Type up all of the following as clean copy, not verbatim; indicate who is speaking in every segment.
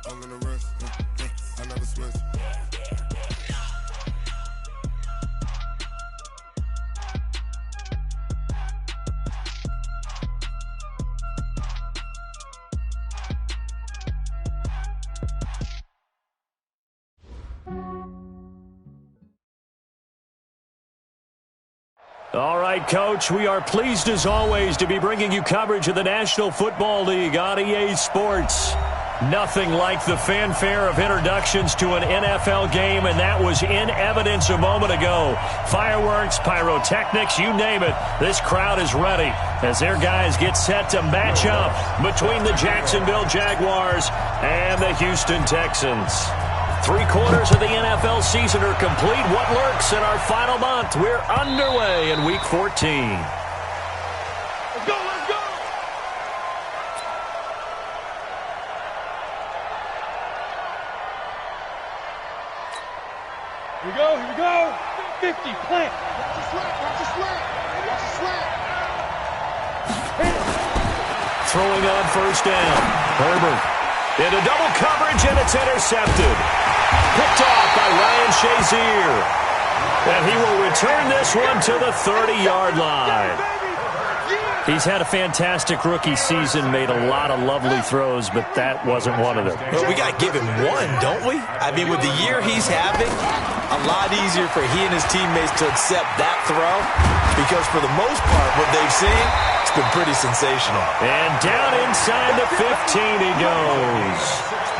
Speaker 1: I'm in the rest. I never switch.
Speaker 2: All right, Coach, we are pleased as always to be bringing you coverage of the National Football League on EA Sports. Nothing like the fanfare of introductions to an NFL game, and that was in evidence a moment ago. Fireworks, pyrotechnics, you name it. This crowd is ready as their guys get set to match up between the Jacksonville Jaguars and the Houston Texans. 3/4 of the NFL season are complete. What lurks in our final month? We're underway in Week 14.
Speaker 3: Let's go, let's go! Here we go, here we go! 50, plant!
Speaker 1: Watch the slant, watch the slant! Watch the slant!
Speaker 2: Throwing on first down. Herbert into double coverage, and it's intercepted. Picked off by Ryan Shazier. And he will return this one to the 30-yard line. He's had a fantastic rookie season, made a lot of lovely throws, but that wasn't one of them.
Speaker 4: Well, we got to give him one, don't we? I mean, with the year he's having, a lot easier for he and his teammates to accept that throw because for the most part, what they've seen, it's been pretty sensational.
Speaker 2: And down inside the 15 he goes.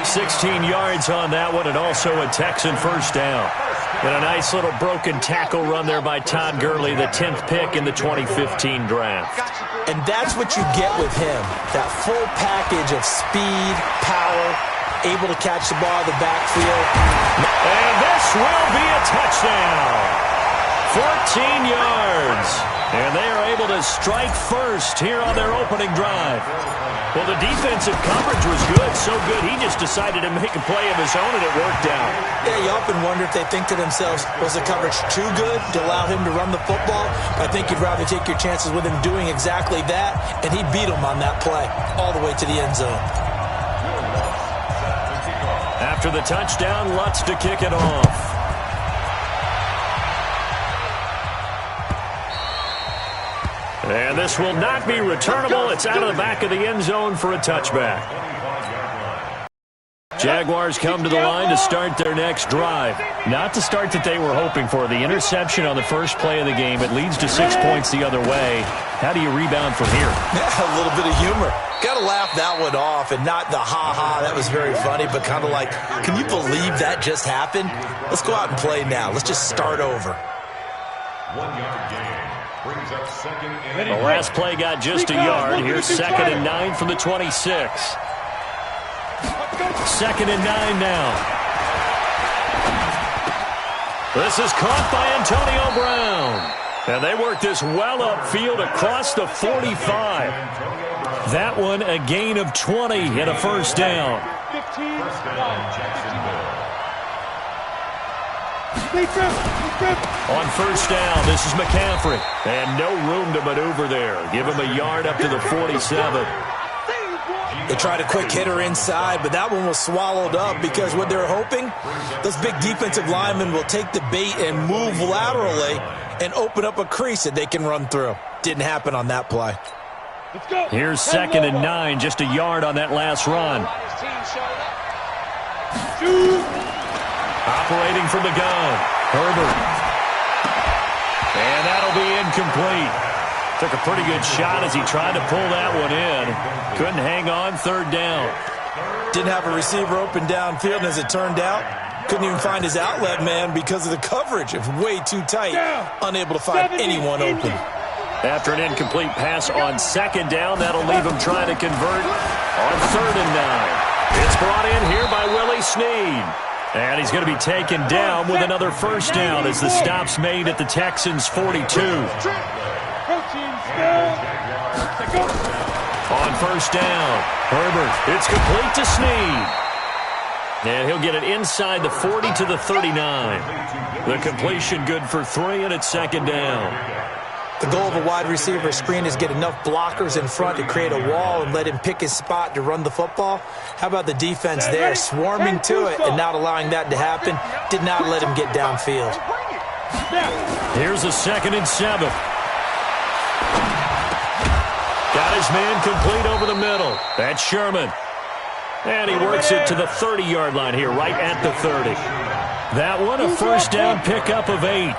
Speaker 2: 16 yards on that one, and also a Texan first down. And a nice little broken tackle run there by Todd Gurley, the 10th pick in the 2015 draft.
Speaker 4: And that's what you get with him, that full package of speed, power, able to catch the ball in the backfield.
Speaker 2: And this will be a touchdown. 14 yards. And they are able to strike first here on their opening drive. Well, the defensive coverage was good, so good he just decided to make a play of his own, and it worked out.
Speaker 4: Yeah, you often wonder if they think to themselves, was the coverage too good to allow him to run the football? I think you'd rather take your chances with him doing exactly that, and he beat him on that play all the way to the end zone.
Speaker 2: After the touchdown, Lutz to kick it off. And this will not be returnable. It's out of the back of the end zone for a touchback. Jaguars come to the line to start their next drive. Not the start that they were hoping for. The interception on the first play of the game. It leads to 6 points the other way. How do you rebound from here?
Speaker 4: Yeah, a little bit of humor. Got to laugh that one off, and not the ha-ha, that was very funny, but kind of like, can you believe that just happened? Let's go out and play now. Let's just start over.
Speaker 3: 1 yard gain. Brings up second and
Speaker 2: The last play got just a yard. Here's 2nd and 9 from the 26. 2nd and 9 now. This is caught by Antonio Brown. And they work this well upfield across the 45. That one a gain of 20 and a first down.
Speaker 3: 15.
Speaker 2: On first down, this is McCaffrey. And no room to maneuver there. Give him a yard up to the 47.
Speaker 4: They tried a quick hitter inside, but that one was swallowed up because what they're hoping, those big defensive linemen will take the bait and move laterally and open up a crease that they can run through. Didn't happen on that play.
Speaker 2: Here's 2nd and 9, just a yard on that last run. Operating from the gun, Herbert. And that'll be incomplete. Took a pretty good shot as he tried to pull that one in. Couldn't hang on, 3rd down.
Speaker 4: Didn't have a receiver open downfield, and as it turned out, couldn't even find his outlet man because of the coverage. It was way too tight, unable to find anyone open.
Speaker 2: After an incomplete pass on 2nd down, that'll leave him trying to convert on 3rd and 9. It's brought in here by Willie Snead. And he's going to be taken down with another first down as the stop's made at the Texans' 42. On first down, Herbert. It's complete to Snead. And he'll get it inside the 40 to the 39. The completion good for 3, and it's 2nd down.
Speaker 4: The goal of a wide receiver screen is get enough blockers in front to create a wall and let him pick his spot to run the football. How about the defense there, swarming to it and not allowing that to happen? Did not let him get downfield.
Speaker 2: Here's a 2nd and 7. Got his man complete over the middle. That's Sherman. And he works it to the 30-yard line here, right at the 30. That one, a first down pickup of 8.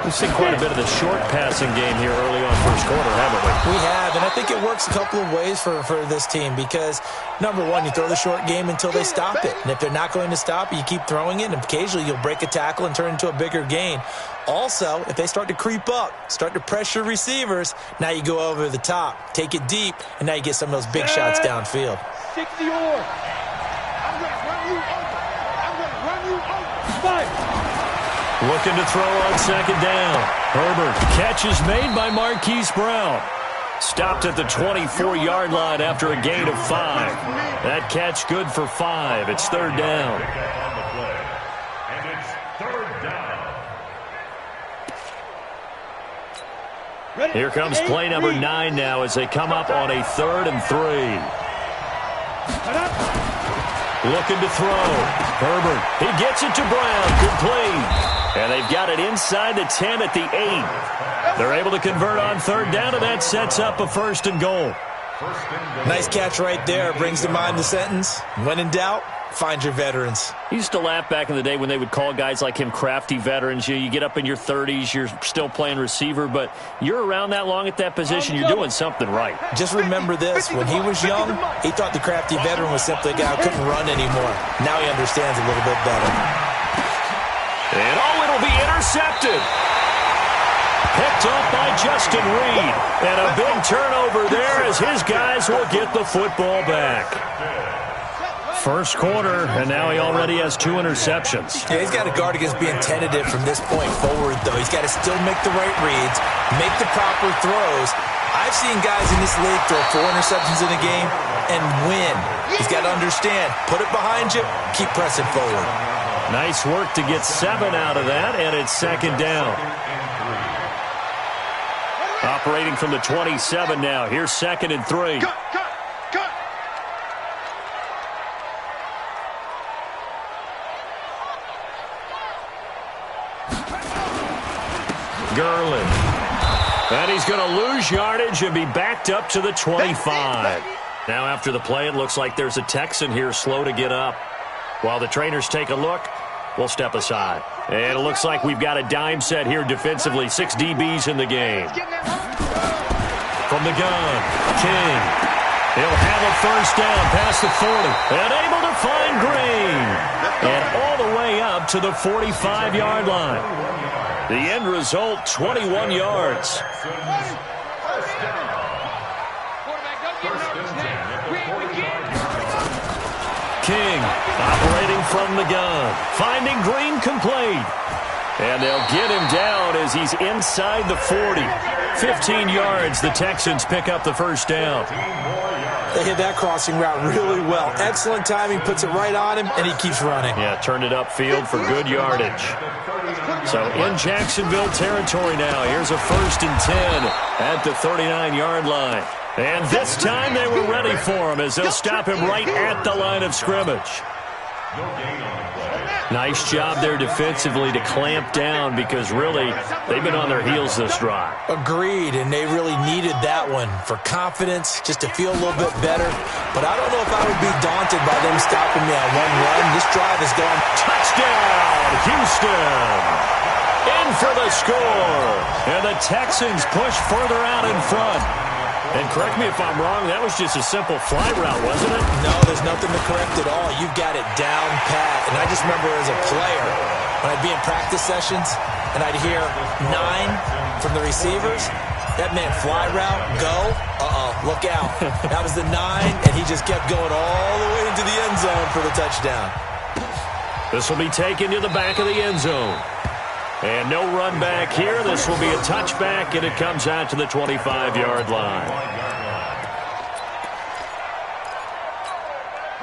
Speaker 2: We've seen quite a bit of the short passing game here early on first quarter, haven't we?
Speaker 4: We have, and I think it works a couple of ways for this team because, number one, you throw the short game until they stop it. And if they're not going to stop it, you keep throwing it, and occasionally you'll break a tackle and turn it into a bigger gain. Also, if they start to creep up, start to pressure receivers, now you go over the top, take it deep, and now you get some of those big shots downfield.
Speaker 1: 60 or. I'm going to run you over. I'm going to run you over. 5.
Speaker 2: Looking to throw on 2nd down. Herbert, catch is made by Marquise Brown. Stopped at the 24-yard line after a gain of 5. That catch good for 5. It's 3rd down.
Speaker 3: And it's 3rd down.
Speaker 2: Here comes play number 9 now as they come up on a 3rd and 3. Looking to throw. Herbert, he gets it to Brown. Complete. And they've got it inside the 10 at the 8. They're able to convert on 3rd down, and that sets up a 1st and goal.
Speaker 4: Nice catch right there. Brings to mind the sentence, when in doubt, find your veterans.
Speaker 2: I used to laugh back in the day when they would call guys like him crafty veterans. You get up in your 30s, you're still playing receiver, but you're around that long at that position, you're doing something right.
Speaker 4: Just remember this. When he was young, he thought the crafty veteran was simply a guy who couldn't run anymore. Now he understands a little bit better.
Speaker 2: And it'll be intercepted. Picked up by Justin Reed. And a big turnover there as his guys will get the football back. First quarter, and now he already has 2 interceptions.
Speaker 4: Yeah, he's got to guard against being tentative from this point forward, though. He's got to still make the right reads, make the proper throws. I've seen guys in this league throw 4 interceptions in a game and win. He's got to understand, put it behind you, keep pressing forward.
Speaker 2: Nice work to get 7 out of that, and it's 2nd down. Operating from the 27 now. Here's 2nd and 3. Garland. And he's going to lose yardage and be backed up to the 25. Now after the play, it looks like there's a Texan here slow to get up. While the trainers take a look, we'll step aside. And it looks like we've got a dime set here defensively. 6 DBs in the game. From the gun, King. He'll have a first down past the 40. And able to find Green. And all the way up to the 45-yard line. The end result, 21 yards. King operating from the gun. Finding Green complete. And they'll get him down as he's inside the 40. 15 yards. The Texans pick up the first down.
Speaker 4: They hit that crossing route really well. Excellent timing, puts it right on him, and he keeps running.
Speaker 2: Yeah, turned it upfield for good yardage. So in Jacksonville territory now. Here's a 1st and 10 at the 39-yard line. And this time they were ready for him as they'll stop him right at the line of scrimmage. Nice job there defensively to clamp down because really they've been on their heels this drive.
Speaker 4: Agreed, and they really needed that one for confidence, just to feel a little bit better. But I don't know if I would be daunted by them stopping me on one run. This drive has gone.
Speaker 2: Touchdown, Houston! In for the score. And the Texans push further out in front. And correct me if I'm wrong, that was just a simple fly route, wasn't it?
Speaker 4: No, there's nothing to correct at all. You've got it down pat. And I just remember as a player, when I'd be in practice sessions, and I'd hear 9 from the receivers, that meant fly route, go, look out. That was the 9, and he just kept going all the way into the end zone for the touchdown.
Speaker 2: This will be taken to the back of the end zone. And no run back here. This will be a touchback, and it comes out to the 25-yard line.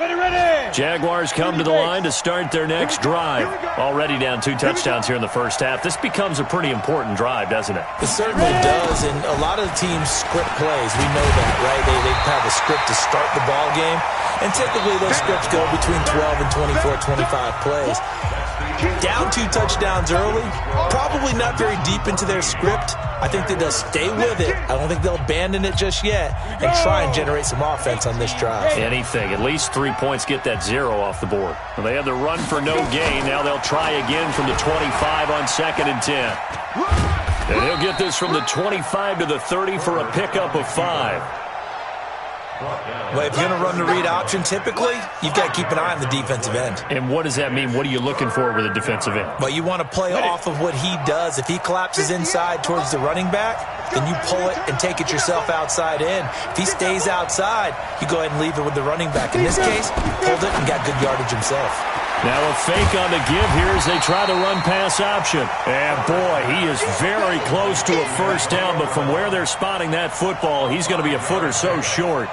Speaker 1: Ready, ready!
Speaker 2: Jaguars come to the line to start their next drive. Already down 2 touchdowns here in the first half. This becomes a pretty important drive, doesn't it?
Speaker 4: It certainly does, and a lot of the teams script plays. We know that, right? They have a script to start the ball game, and typically those scripts go between 12 and 24, 25 plays. Down 2 touchdowns early, probably not very deep into their script. I think that they'll stay with it. I don't think they'll abandon it just yet and try and generate some offense on this drive.
Speaker 2: Anything. At least 3 points, get that 0 off the board. Well, they had the run for no gain. Now they'll try again from the 25 on 2nd and 10. And he'll get this from the 25 to the 30 for a pickup of 5.
Speaker 4: Well, if you're going to run the read option, typically, you've got to keep an eye on the defensive end.
Speaker 2: And what does that mean? What are you looking for with a defensive end?
Speaker 4: Well, you want to play off of what he does. If he collapses inside towards the running back, then you pull it and take it yourself outside in. If he stays outside, you go ahead and leave it with the running back. In this case, pulled it and got good yardage himself.
Speaker 2: Now a fake on the give here as they try the run-pass option. And, boy, he is very close to a first down, but from where they're spotting that football, he's going to be a foot or so short.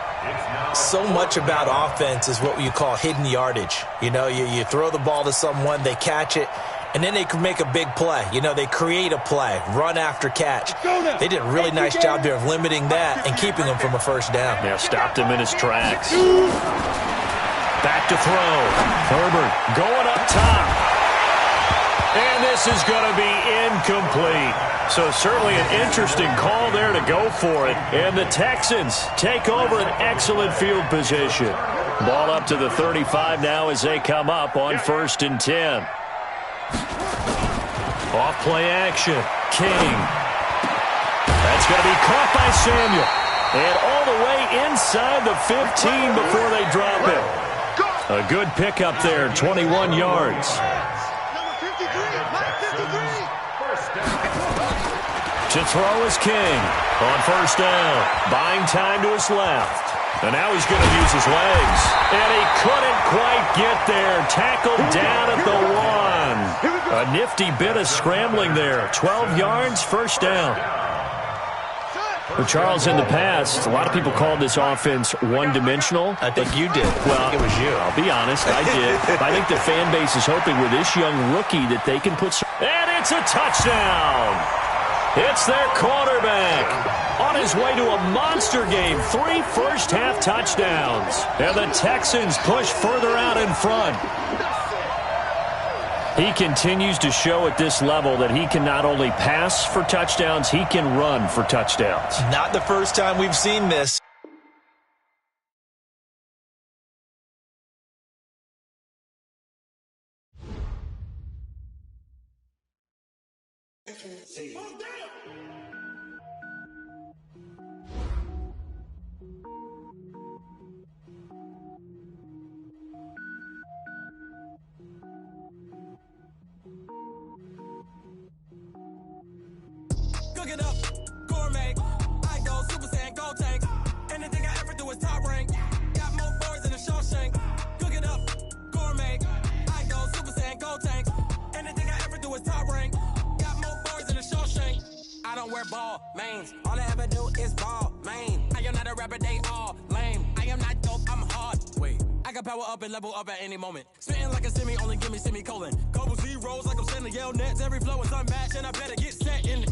Speaker 4: So much about offense is what you call hidden yardage. You know, you throw the ball to someone, they catch it, and then they can make a big play. You know, they create a play, run after catch. They did a really nice job there of limiting that and keeping him from a first down.
Speaker 2: Yeah, stopped him in his tracks. Back to throw. Herbert going up top. And this is going to be incomplete. So certainly an interesting call there to go for it. And the Texans take over an excellent field position. Ball up to the 35 now as they come up on 1st and 10. Off play action. King. That's going to be caught by Samuel. And all the way inside the 15 before they drop it. A good pickup there, 21 yards. To throw is King on 1st down. Buying time to his left. And now he's going to use his legs. And he couldn't quite get there. Tackled down at the 1. A nifty bit of scrambling there. 12 yards, 1st down. Well, Charles, in the past, a lot of people called this offense one-dimensional.
Speaker 4: I think you did.
Speaker 2: Well,
Speaker 4: I think it was you.
Speaker 2: I'll be honest, I did. I think the fan base is hoping with this young rookie that they can put some... And it's a touchdown! It's their quarterback on his way to a monster game. 3 first-half touchdowns. And the Texans push further out in front. He continues to show at this level that he can not only pass for touchdowns, he can run for touchdowns.
Speaker 4: Not the first time we've seen this.
Speaker 5: Cook it up, gourmet. I go Super Saiyan, go tank. Anything I ever do is top rank. Got more boys than a Shawshank. Cook it up, gourmet. I go Super Saiyan, go tank. Anything I ever do is top rank. Got more boys than a Shawshank. I don't wear ball mains. All I ever do is ball main. I am not a rapper, they all lame. I am not dope, I'm hard. Wait, I can power up and level up at any moment. Spitting like a semi, only give me semicolon. Couple zeros like I'm sending yell nets. Every flow is unmatched and I better get set in.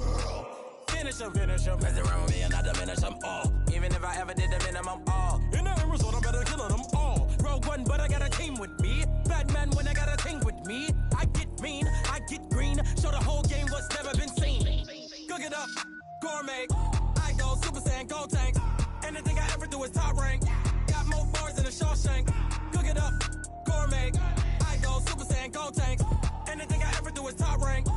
Speaker 5: Finish them. Mess around with me and I diminish them all. Even if I ever did the minimum all. In the end result, I'm better killing them all. Rogue One, but I got a team with me. Batman when I got a team with me. I get mean, I get green. Show the whole game what's never been seen. Cook it up, gourmet. I go Super Saiyan, go tank. Anything I ever do is top rank. Got more bars than a Shawshank. Cook it up, gourmet. I go Super Saiyan, go tank. Anything I ever do is top rank.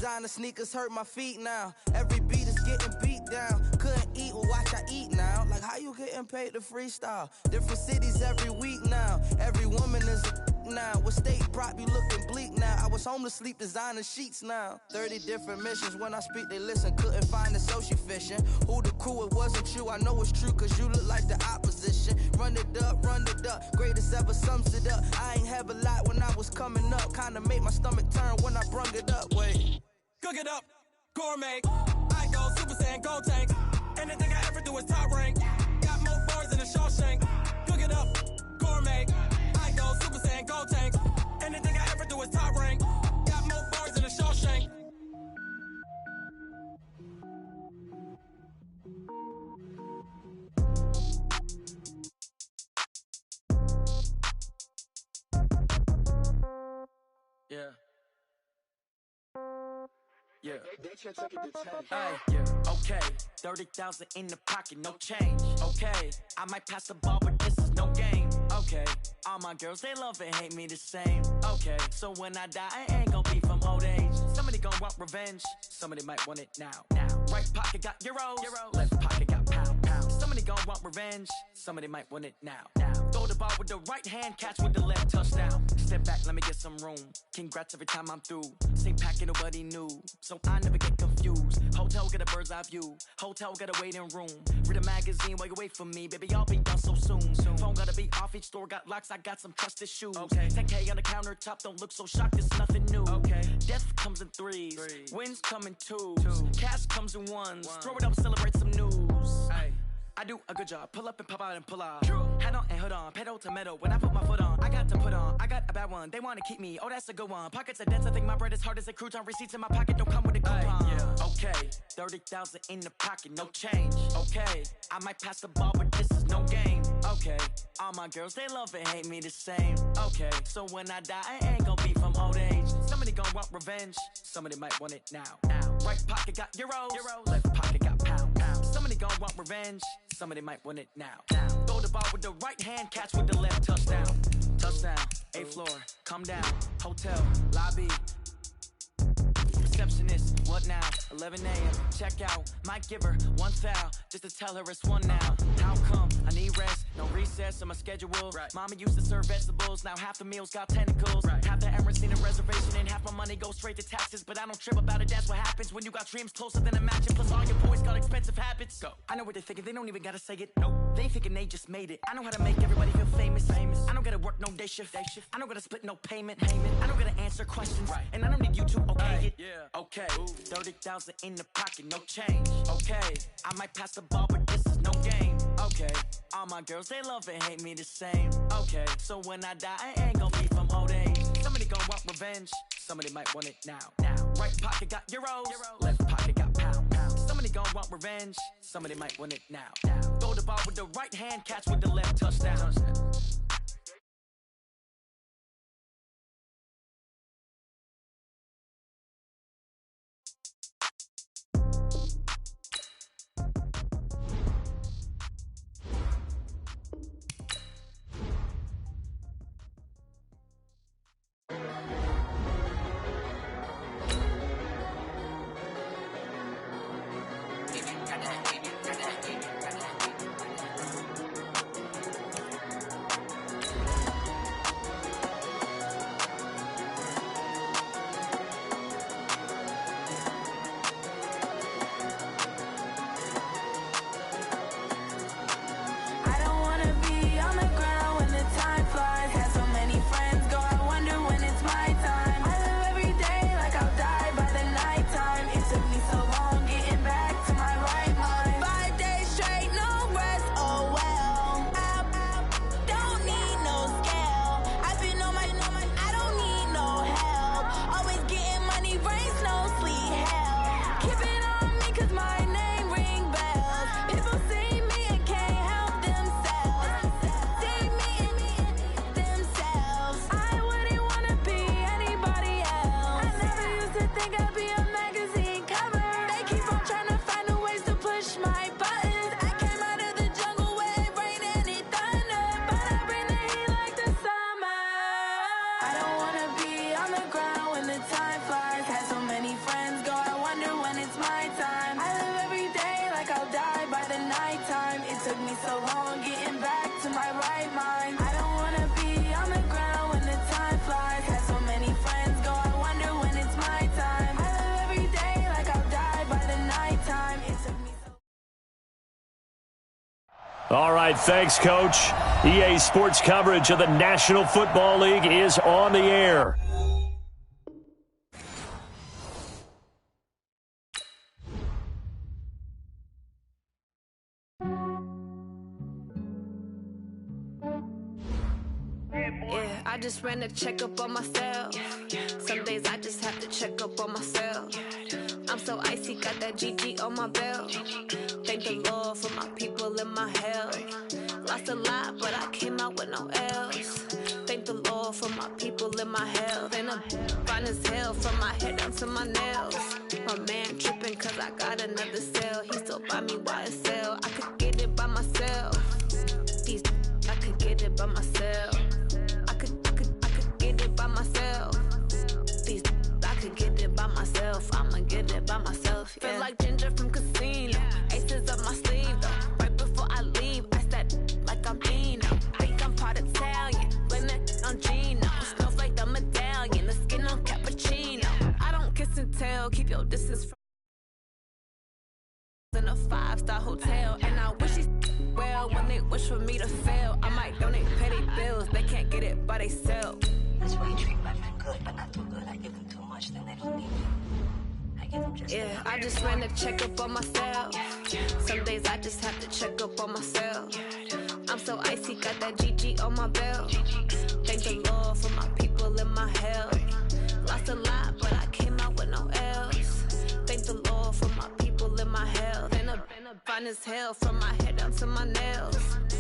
Speaker 6: Designer sneakers hurt my feet now. Every beat is getting beat down. Couldn't eat, well watch I eat now. Like how you getting paid to freestyle? Different cities every week now. Every woman is a now. What state prop you looking bleak now? I was home to sleep designer sheets now. 30 different missions. When I speak they listen. Couldn't find the social fishing. Who the crew, it wasn't you. I know it's true cause you look like the opposition. Run it up. Greatest ever sums it up. I ain't have a lot when I was coming up. Kinda made my stomach turn when I brung it up. Wait.
Speaker 5: Cook it up, gourmet. I go Super Saiyan, go tank. Anything I ever do is top rank. Got more bars than a Shawshank. Cook it up, gourmet.
Speaker 6: Yeah. Yeah.
Speaker 1: They just took it to 10.
Speaker 6: Hey, yeah, okay. 30,000 in the pocket, no change. Okay, I might pass the ball, but this is no game. Okay, all my girls, they love and hate me the same. Okay, so when I die, I ain't gonna be from old age. Somebody gonna want revenge, somebody might want it now. Right pocket got euros, left pocket got pound. Somebody gonna want revenge, somebody might want it now. Throw the ball with the right hand, catch with the left, touchdown. Step back, let me get some room. Congrats every time I'm through. Same packet, nobody knew, so I never get confused. Hotel get a bird's eye view. Hotel get a waiting room. Read a magazine while you wait for me, baby. I'll be done so soon. Phone gotta be off. Each store got locks. I got some trusted shoes. Okay. 10K on the countertop. Don't look so shocked. It's nothing new. Okay. Death comes in threes. Wins come in twos. Cash comes in ones. Throw it up, celebrate some news. Hey. I do a good job, pull up and pop out and pull off. Hat on and hood on, pedal to metal. When I put my foot on, I got to put on. I got a bad one, they wanna keep me. Oh, that's a good one. Pockets are dense, I think my bread is hard as a crouton. Receipts in my pocket don't come with a coupon. Yeah. Okay, 30,000 in the pocket, no change. Okay, I might pass the ball, but this is no game. Okay, all my girls, they love and hate me the same. Okay, so when I die, I ain't gonna be from old age. Somebody gonna want revenge, somebody might want it now. Right pocket got euros, left pocket got pound. Somebody gonna want revenge, somebody might want it now. Throw the ball with the right hand, catch with the left, touchdown. Touchdown, 8th floor, come down, hotel, lobby. Receptionist, what now? 11 a.m. Check out, might give her one foul just to tell her it's one now. How come? I need rest, no recess on my schedule. Mama used to serve vegetables, now half the meals got tentacles. Half the Emirates need a reservation and half my money goes straight to taxes. But I don't trip about it, that's what happens when you got dreams closer than a matching. Plus all your boys got expensive habits. Go. I know what they're thinking, they don't even gotta say it. Nope. They ain't thinking they just made it. I know how to make everybody feel famous. I don't gotta work no day shift. I don't gotta split no payment. I don't gotta answer questions. And I don't need you to okay it. Okay, 30,000 in the pocket, no change. Okay, I might pass the ball, but this is no game. Okay, all my girls, they love and hate me the same. Okay, so when I die, I ain't gonna be from old age. Somebody gonna want revenge, somebody might want it now. Right pocket got euros, left pocket got pound. Somebody gonna want revenge, somebody might want it now. Throw the ball with the right hand, catch with the left, touchdown.
Speaker 2: All right, thanks, Coach. EA Sports coverage of the National Football League is on the air.
Speaker 7: Yeah, I just ran a checkup on myself. Some days I just have to check up on myself. I'm so icy, got that GG on my belt. Thank the Lord for my people and my health. Lost a lot, but I came out with no L's. Thank the Lord for my people and in my health. And I'm fine as hell from my head down to my nails. My man tripping cause I got another cell. He still buy me YSL. I could get it by myself. I could get it by myself. I could get it by myself. I could get it by myself. I'ma get it by myself. Yeah. Feel like Ginger from Casino. Aces up my sleeve though. Right before I leave, I said like I'm Dino. Think I'm part Italian. Blame that on Gino. Smells like the medallion. The skin on cappuccino. I don't kiss and tell. Keep your distance from in a 5-star hotel. And I wish he's well when they wish for me to fail. I might donate petty bills. They can't get it by themselves.
Speaker 8: That's why you treat women good, but not too good. I give them too much, then they don't need me. I give them just
Speaker 7: yeah, I just ran a checkup on myself. Some days I just have to check up on myself. I'm so icy, got that GG on my belt. Thank the Lord for my people in my health. Lost a lot, but I came out with no L's. Thank the Lord for my people in my health. And I'm fine as hell from my head down to my nails.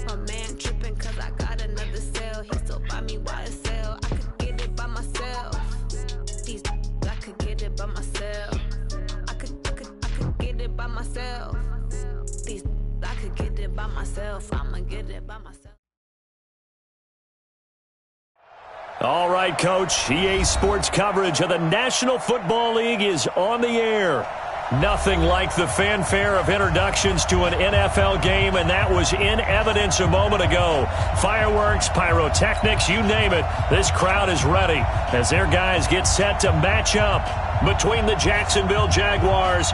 Speaker 7: My man tripping cause I got another cell. He still buy me YSL. I could get it by myself. I could get it by myself. I could get it by myself. I could get it by myself. I'ma get it by myself.
Speaker 2: All right, Coach. EA Sports coverage of the National Football League is on the air. Nothing like the fanfare of introductions to an NFL game, and that was in evidence a moment ago. Fireworks, pyrotechnics, you name it. This crowd is ready as their guys get set to match up between the Jacksonville Jaguars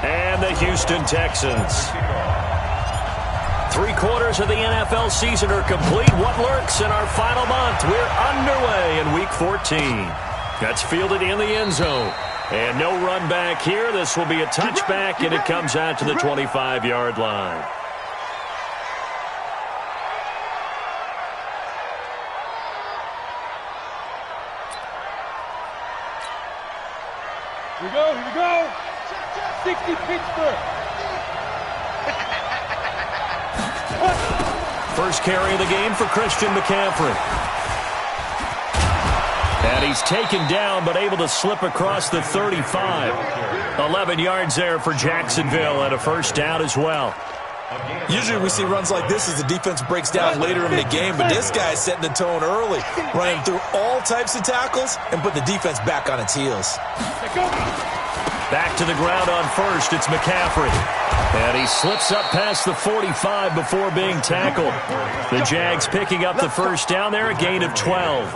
Speaker 2: and the Houston Texans. 3/4 of the NFL season are complete. What lurks in our final month? We're underway in Week 14. That's fielded in the end zone. And no run back here. This will be a touchback, and it comes out to the 25-yard line.
Speaker 1: Here we go, here we go. 60 Pittsburgh.
Speaker 2: First carry of the game for Christian McCaffrey. And he's taken down, but able to slip across the 35. 11 yards there for Jacksonville, and a first down as well.
Speaker 4: Usually we see runs like this as the defense breaks down later in the game, but this guy's setting the tone early, running through all types of tackles and put the defense back on its heels.
Speaker 2: Back to the ground on first, it's McCaffrey. And he slips up past the 45 before being tackled. The Jags picking up the first down there, a gain of 12.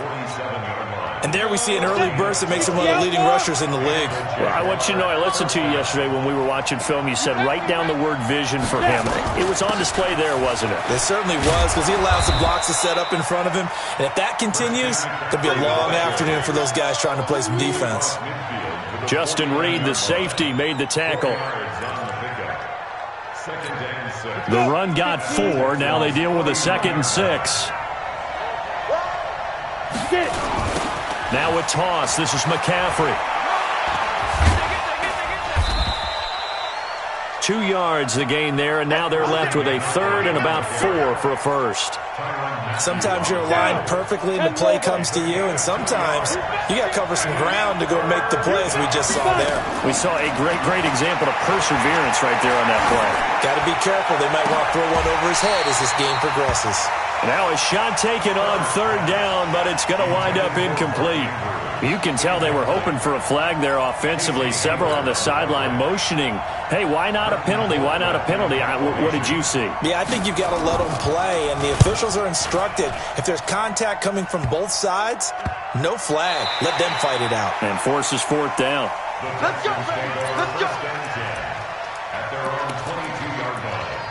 Speaker 4: And there we see an early burst that makes him one of the leading rushers in the league.
Speaker 2: Well, I want you to know, I listened to you yesterday when we were watching film. You said write down the word vision for him. It was on display there, wasn't it?
Speaker 4: It certainly was, because he allows the blocks to set up in front of him. And if that continues, it'll be a long afternoon for those guys trying to play some defense.
Speaker 2: Justin Reed, the safety, made the tackle. The run got 4. Now they deal with a 2nd and 6. Now a toss. This is McCaffrey. 2 yards the gain there, and now they're left with a 3rd and about 4 for a first.
Speaker 4: Sometimes you're aligned perfectly and the play comes to you, and sometimes you got to cover some ground to go make the plays we just saw there.
Speaker 2: We saw a great example of perseverance right there on that play.
Speaker 4: Got to be careful. They might want to throw one over his head as this game progresses.
Speaker 2: Now a shot taken on 3rd down, but it's going to wind up incomplete. You can tell they were hoping for a flag there offensively. Several on the sideline motioning, hey, why not a penalty? Why not a penalty? What did you see?
Speaker 4: Yeah, I think you've got to let them play, and the officials are instructed if there's contact coming from both sides, no flag. Let them fight it out.
Speaker 2: And forces 4th down.
Speaker 1: Let's go, baby. Let's go.
Speaker 3: At their own 22-yard line.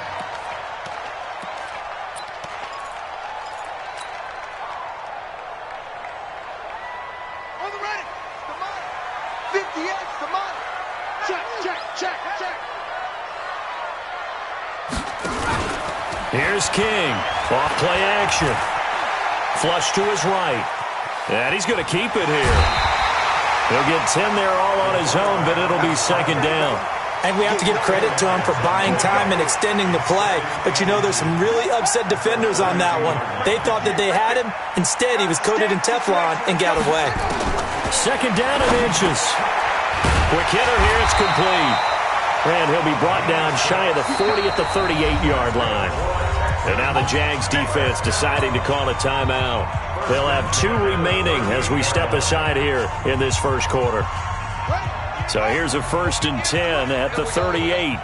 Speaker 1: On the ready. Samani. 58, Samani. Check, check, check, check.
Speaker 2: Here's King. Off play action. Flush to his right. And he's going to keep it here. He'll get 10 there all on his own, but it'll be 2nd down.
Speaker 4: I think we have to give credit to him for buying time and extending the play. But you know, there's some really upset defenders on that one. They thought that they had him. Instead, he was coated in Teflon and got away.
Speaker 2: Second down and inches. Quick hitter here. It's complete. And he'll be brought down shy of the 40 at the 38-yard line. And now the Jags defense deciding to call a timeout. They'll have 2 remaining as we step aside here in this first quarter. So here's a 1st and 10 at the 38.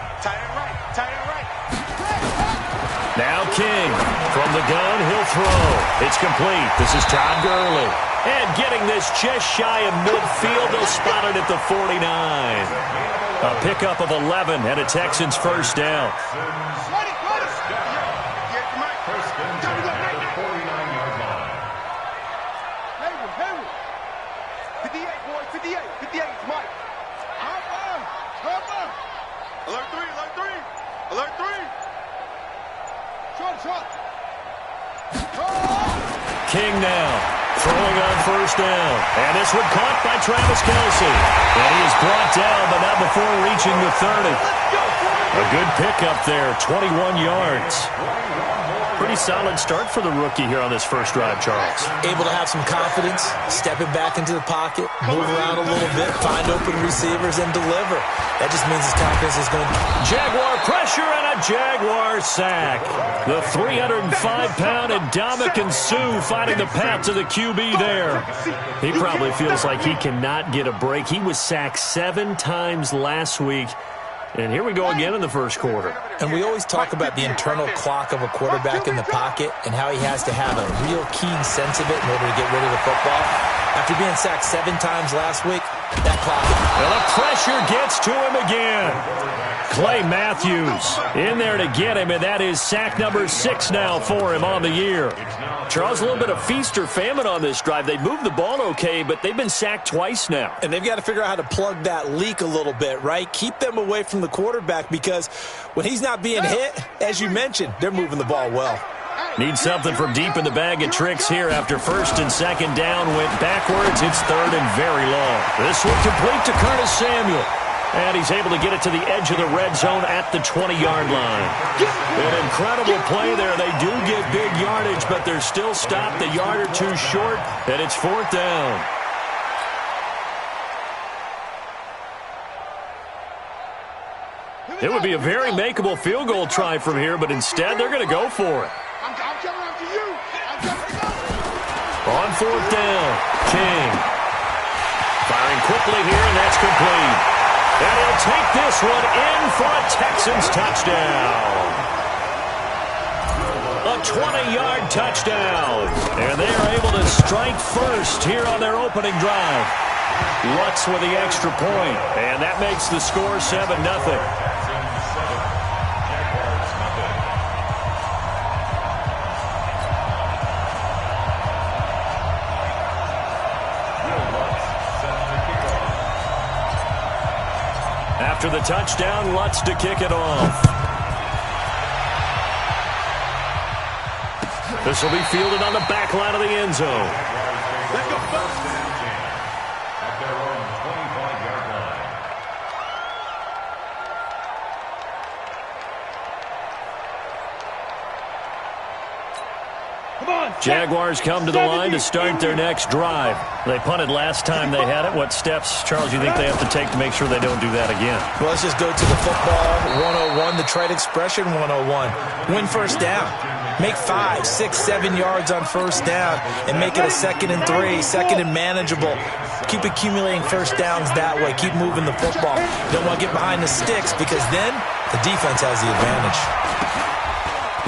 Speaker 2: Now King from the gun. He'll throw. It's complete. This is Todd Gurley. And getting this just shy of midfield. They'll spot it at the 49. A pickup of 11 and a Texans first down. King now throwing on first down. And this one caught by Travis Kelce. And he is brought down, but not before reaching the 30. A good pickup there, 21 yards. Pretty solid start for the rookie here on this first drive, Charles.
Speaker 4: Able to have some confidence, stepping back into the pocket, move around a little bit, find open receivers, and deliver. That just means his confidence is going to...
Speaker 2: Jaguar pressure and a Jaguar sack. The 305-pound Ndamukong Suh finding the path to the QB there. He probably feels like he cannot get a break. He was sacked 7 times last week. And here we go again in the first quarter.
Speaker 4: And we always talk about the internal clock of a quarterback in the pocket and how he has to have a real keen sense of it in order to get rid of the football. After being sacked 7 times last week, that clock...
Speaker 2: Well, the pressure gets to him again. Clay Matthews in there to get him, and that is sack number 6 now for him on the year. Charles, a little bit of feast or famine on this drive. They moved the ball okay, but they've been sacked twice now.
Speaker 4: And they've got to figure out how to plug that leak a little bit, right? Keep them away from the quarterback because when he's not being hit, as you mentioned, they're moving the ball well.
Speaker 2: Need something from deep in the bag of tricks here after 1st and 2nd down went backwards. It's 3rd and very long. This one complete to Curtis Samuel. And he's able to get it to the edge of the red zone at the 20-yard line. An incredible play there. They do get big yardage, but they're still stopped a yard or 2 short, and it's 4th down. It would be a very makeable field goal try from here, but instead they're going to go for it. On 4th down, King. Firing quickly here, and that's complete. And he'll take this one in for a Texans touchdown. A 20-yard touchdown. And they are able to strike first here on their opening drive. Lutz with the extra point. And that makes the score 7-0. After the touchdown, Lutz to kick it off. This will be fielded on the back line of the end zone.
Speaker 3: At their own 25-yard line.
Speaker 2: Jaguars come to the line to start their next drive. They punted last time they had it. What steps, Charles, you think they have to take to make sure they don't do that again?
Speaker 4: Well, let's just go to the football 101, the trade expression 101. Win first down. Make 5, 6, 7 yards on first down and make it a 2nd and 3, 2nd and manageable. Keep accumulating first downs that way. Keep moving the football. You don't want to get behind the sticks because then the defense has the advantage.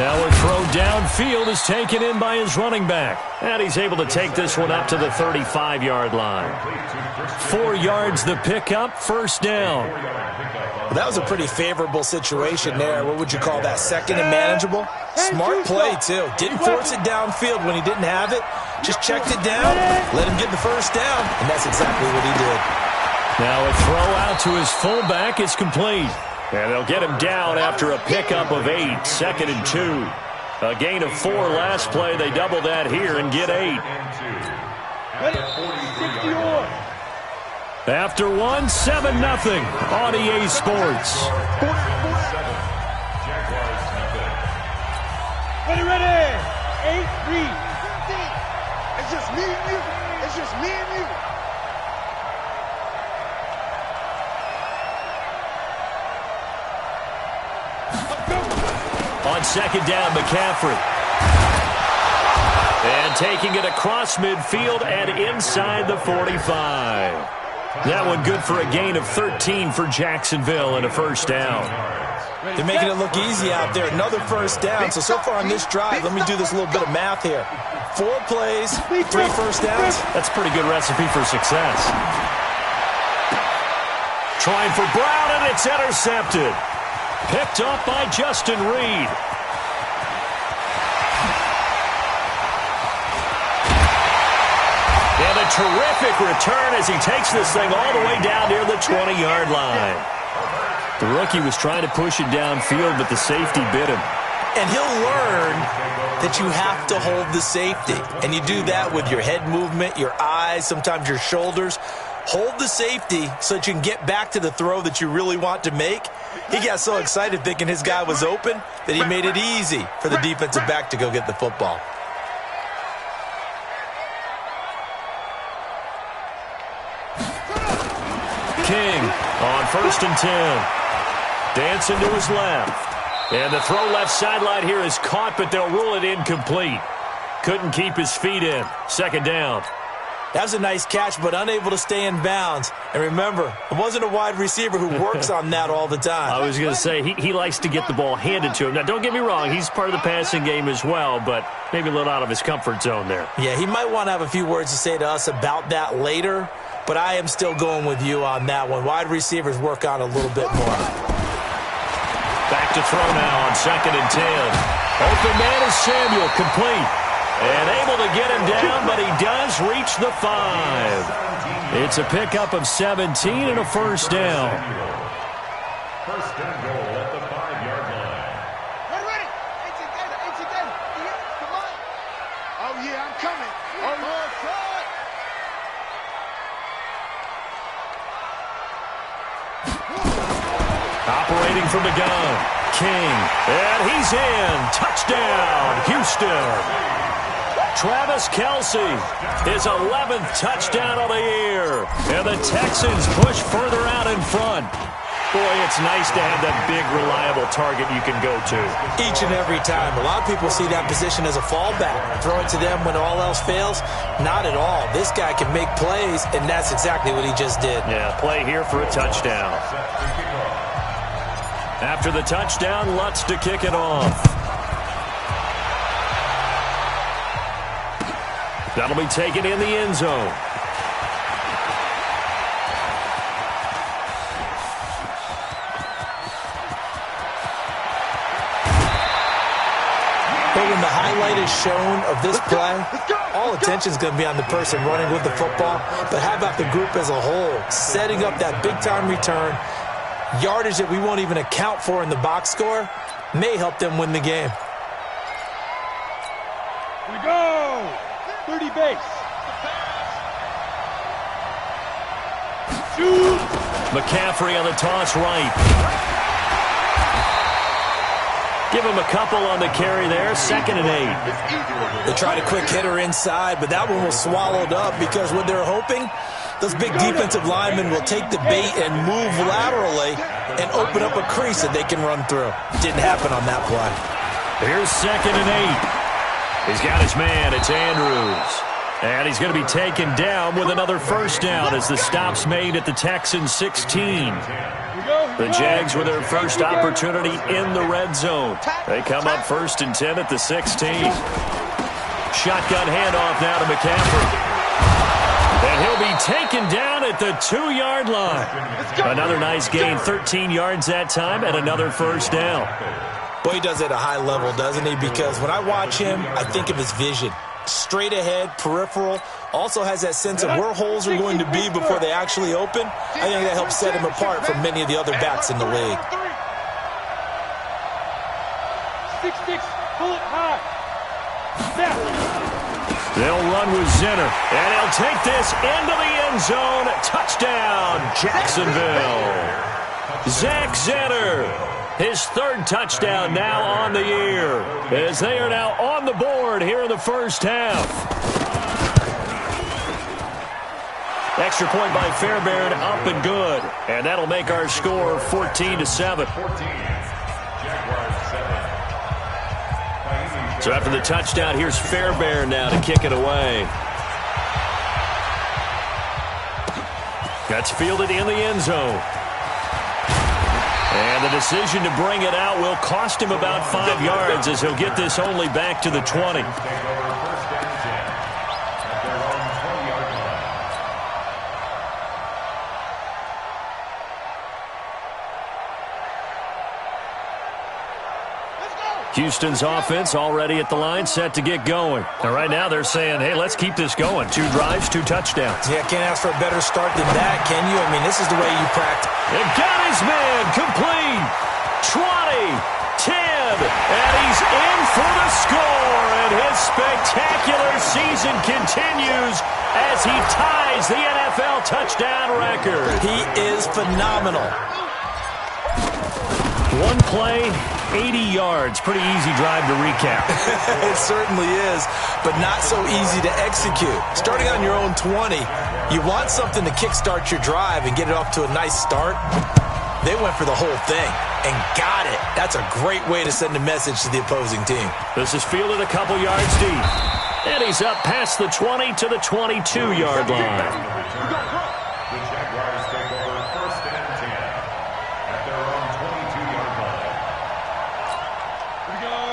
Speaker 2: Now a throw downfield is taken in by his running back. And he's able to take this one up to the 35-yard line. 4 yards the pickup, first down.
Speaker 4: Well, that was a pretty favorable situation there. What would you call that, 2nd and manageable? Smart play, too. Didn't force it downfield when he didn't have it. Just checked it down, let him get the first down, and that's exactly what he did.
Speaker 2: Now a throw out to his fullback is complete. And they'll get him down after a pickup of 8, 2nd and 2. A gain of 4 last play. They double that here and get 8. After one, 7-0 on EA Sports.
Speaker 1: Ready. 8-3. It's just me and you. It's just me and you.
Speaker 2: On second down, McCaffrey. And taking it across midfield and inside the 45. That one good for a gain of 13 for Jacksonville and a first down.
Speaker 4: They're making it look easy out there. Another first down. So far on this drive, let me do this little bit of math here. 4 plays, 3 first downs.
Speaker 2: That's a pretty good recipe for success. Trying for Brown, and it's intercepted. Picked up by Justin Reed. And a terrific return as he takes this thing all the way down near the 20-yard line. The rookie was trying to push it downfield, but the safety bit him.
Speaker 4: And he'll learn that you have to hold the safety. And you do that with your head movement, your eyes, sometimes your shoulders. Hold the safety so that you can get back to the throw that you really want to make. He got so excited thinking his guy was open that he made it easy for the defensive back to go get the football.
Speaker 2: King on 1st and 10. Dancing to his left. And the throw left sideline here is caught, but they'll rule it incomplete. Couldn't keep his feet in. Second down.
Speaker 4: That was a nice catch, but unable to stay in bounds. And remember, it wasn't a wide receiver who works on that all the time.
Speaker 2: I was going to say, he likes to get the ball handed to him. Now, don't get me wrong, he's part of the passing game as well, but maybe a little out of his comfort zone there.
Speaker 4: Yeah, he might want to have a few words to say to us about that later, but I am still going with you on that one. Wide receivers work on a little bit more.
Speaker 2: Back to throw now on 2nd and 10. Open man is Samuel, complete. And able to get him down, but he does reach the 5. It's a pickup of 17 and a first down.
Speaker 3: First and goal at the 5-yard line.
Speaker 1: Ready. Come on. Oh, yeah, I'm coming. Oh,
Speaker 2: Operating from the gun, King. And he's in. Touchdown, Houston. Travis Kelce, his 11th touchdown of the year. And the Texans push further out in front. Boy, it's nice to have that big, reliable target you can go to.
Speaker 4: Each and every time. A lot of people see that position as a fallback. Throw it to them when all else fails. Not at all. This guy can make plays, and that's exactly what he just did.
Speaker 2: Yeah, play here for a touchdown. After the touchdown, Lutz to kick it off. That'll be taken in the end zone.
Speaker 4: But when the highlight is shown of this play, all attention is going to be on the person running with the football. But how about the group as a whole? Setting up that big-time return, yardage that we won't even account for in the box score, may help them win the game.
Speaker 1: Here we go. 30 base. Shoot.
Speaker 2: McCaffrey on the toss right. Give him a couple on the carry there. 2nd and 8.
Speaker 4: They tried a quick hitter inside, but that one was swallowed up because what they're hoping, those big defensive linemen will take the bait and move laterally and open up a crease that they can run through. Didn't happen on that play.
Speaker 2: Here's 2nd and 8. He's got his man. It's Andrews. And he's going to be taken down with another first down as the stop's made at the Texans 16. The Jags with their first opportunity in the red zone. They come up 1st and 10 at the 16. Shotgun handoff now to McCaffrey. And he'll be taken down at the 2-yard line. Another nice gain, 13 yards that time, and another first down.
Speaker 4: Boy, he does it at a high level, doesn't he? Because when I watch him, I think of his vision. Straight ahead, peripheral, also has that sense of where holes are going to be before they actually open. I think that helps set him apart from many of the other backs in the league.
Speaker 1: 6-6, pull it high. Snap.
Speaker 2: They'll run with Zenner, and he'll take this into the end zone. Touchdown, Jacksonville. Zach Zenner, his third touchdown now on the year, as they are now on the board here in the first half. Extra point by Fairbairn, up and good. And that'll make our score 14-7. So after the touchdown, here's Fairbairn now to kick it away. That's fielded in the end zone. And the decision to bring it out will cost him about 5 yards, as he'll get this only back to the 20. Houston's offense already at the line, set to get going. And right now they're saying, hey, let's keep this going. 2 drives, 2 touchdowns.
Speaker 4: Yeah, can't ask for a better start than that, can you? I mean, this is the way you practice.
Speaker 2: And got his man complete. 20, 10, and he's in for the score. And his spectacular season continues as he ties the NFL touchdown record.
Speaker 4: He is phenomenal.
Speaker 2: One play, 80 yards. Pretty easy drive to recap.
Speaker 4: It certainly is, but not so easy to execute. Starting on your own 20, you want something to kickstart your drive and get it off to a nice start. They went for the whole thing and got it. That's a great way to send a message to the opposing team.
Speaker 2: This is fielded a couple yards deep. And he's up past the 20 to the 22-yard line.
Speaker 3: The Jaguars take over 1st and 10 at their own 22-yard line.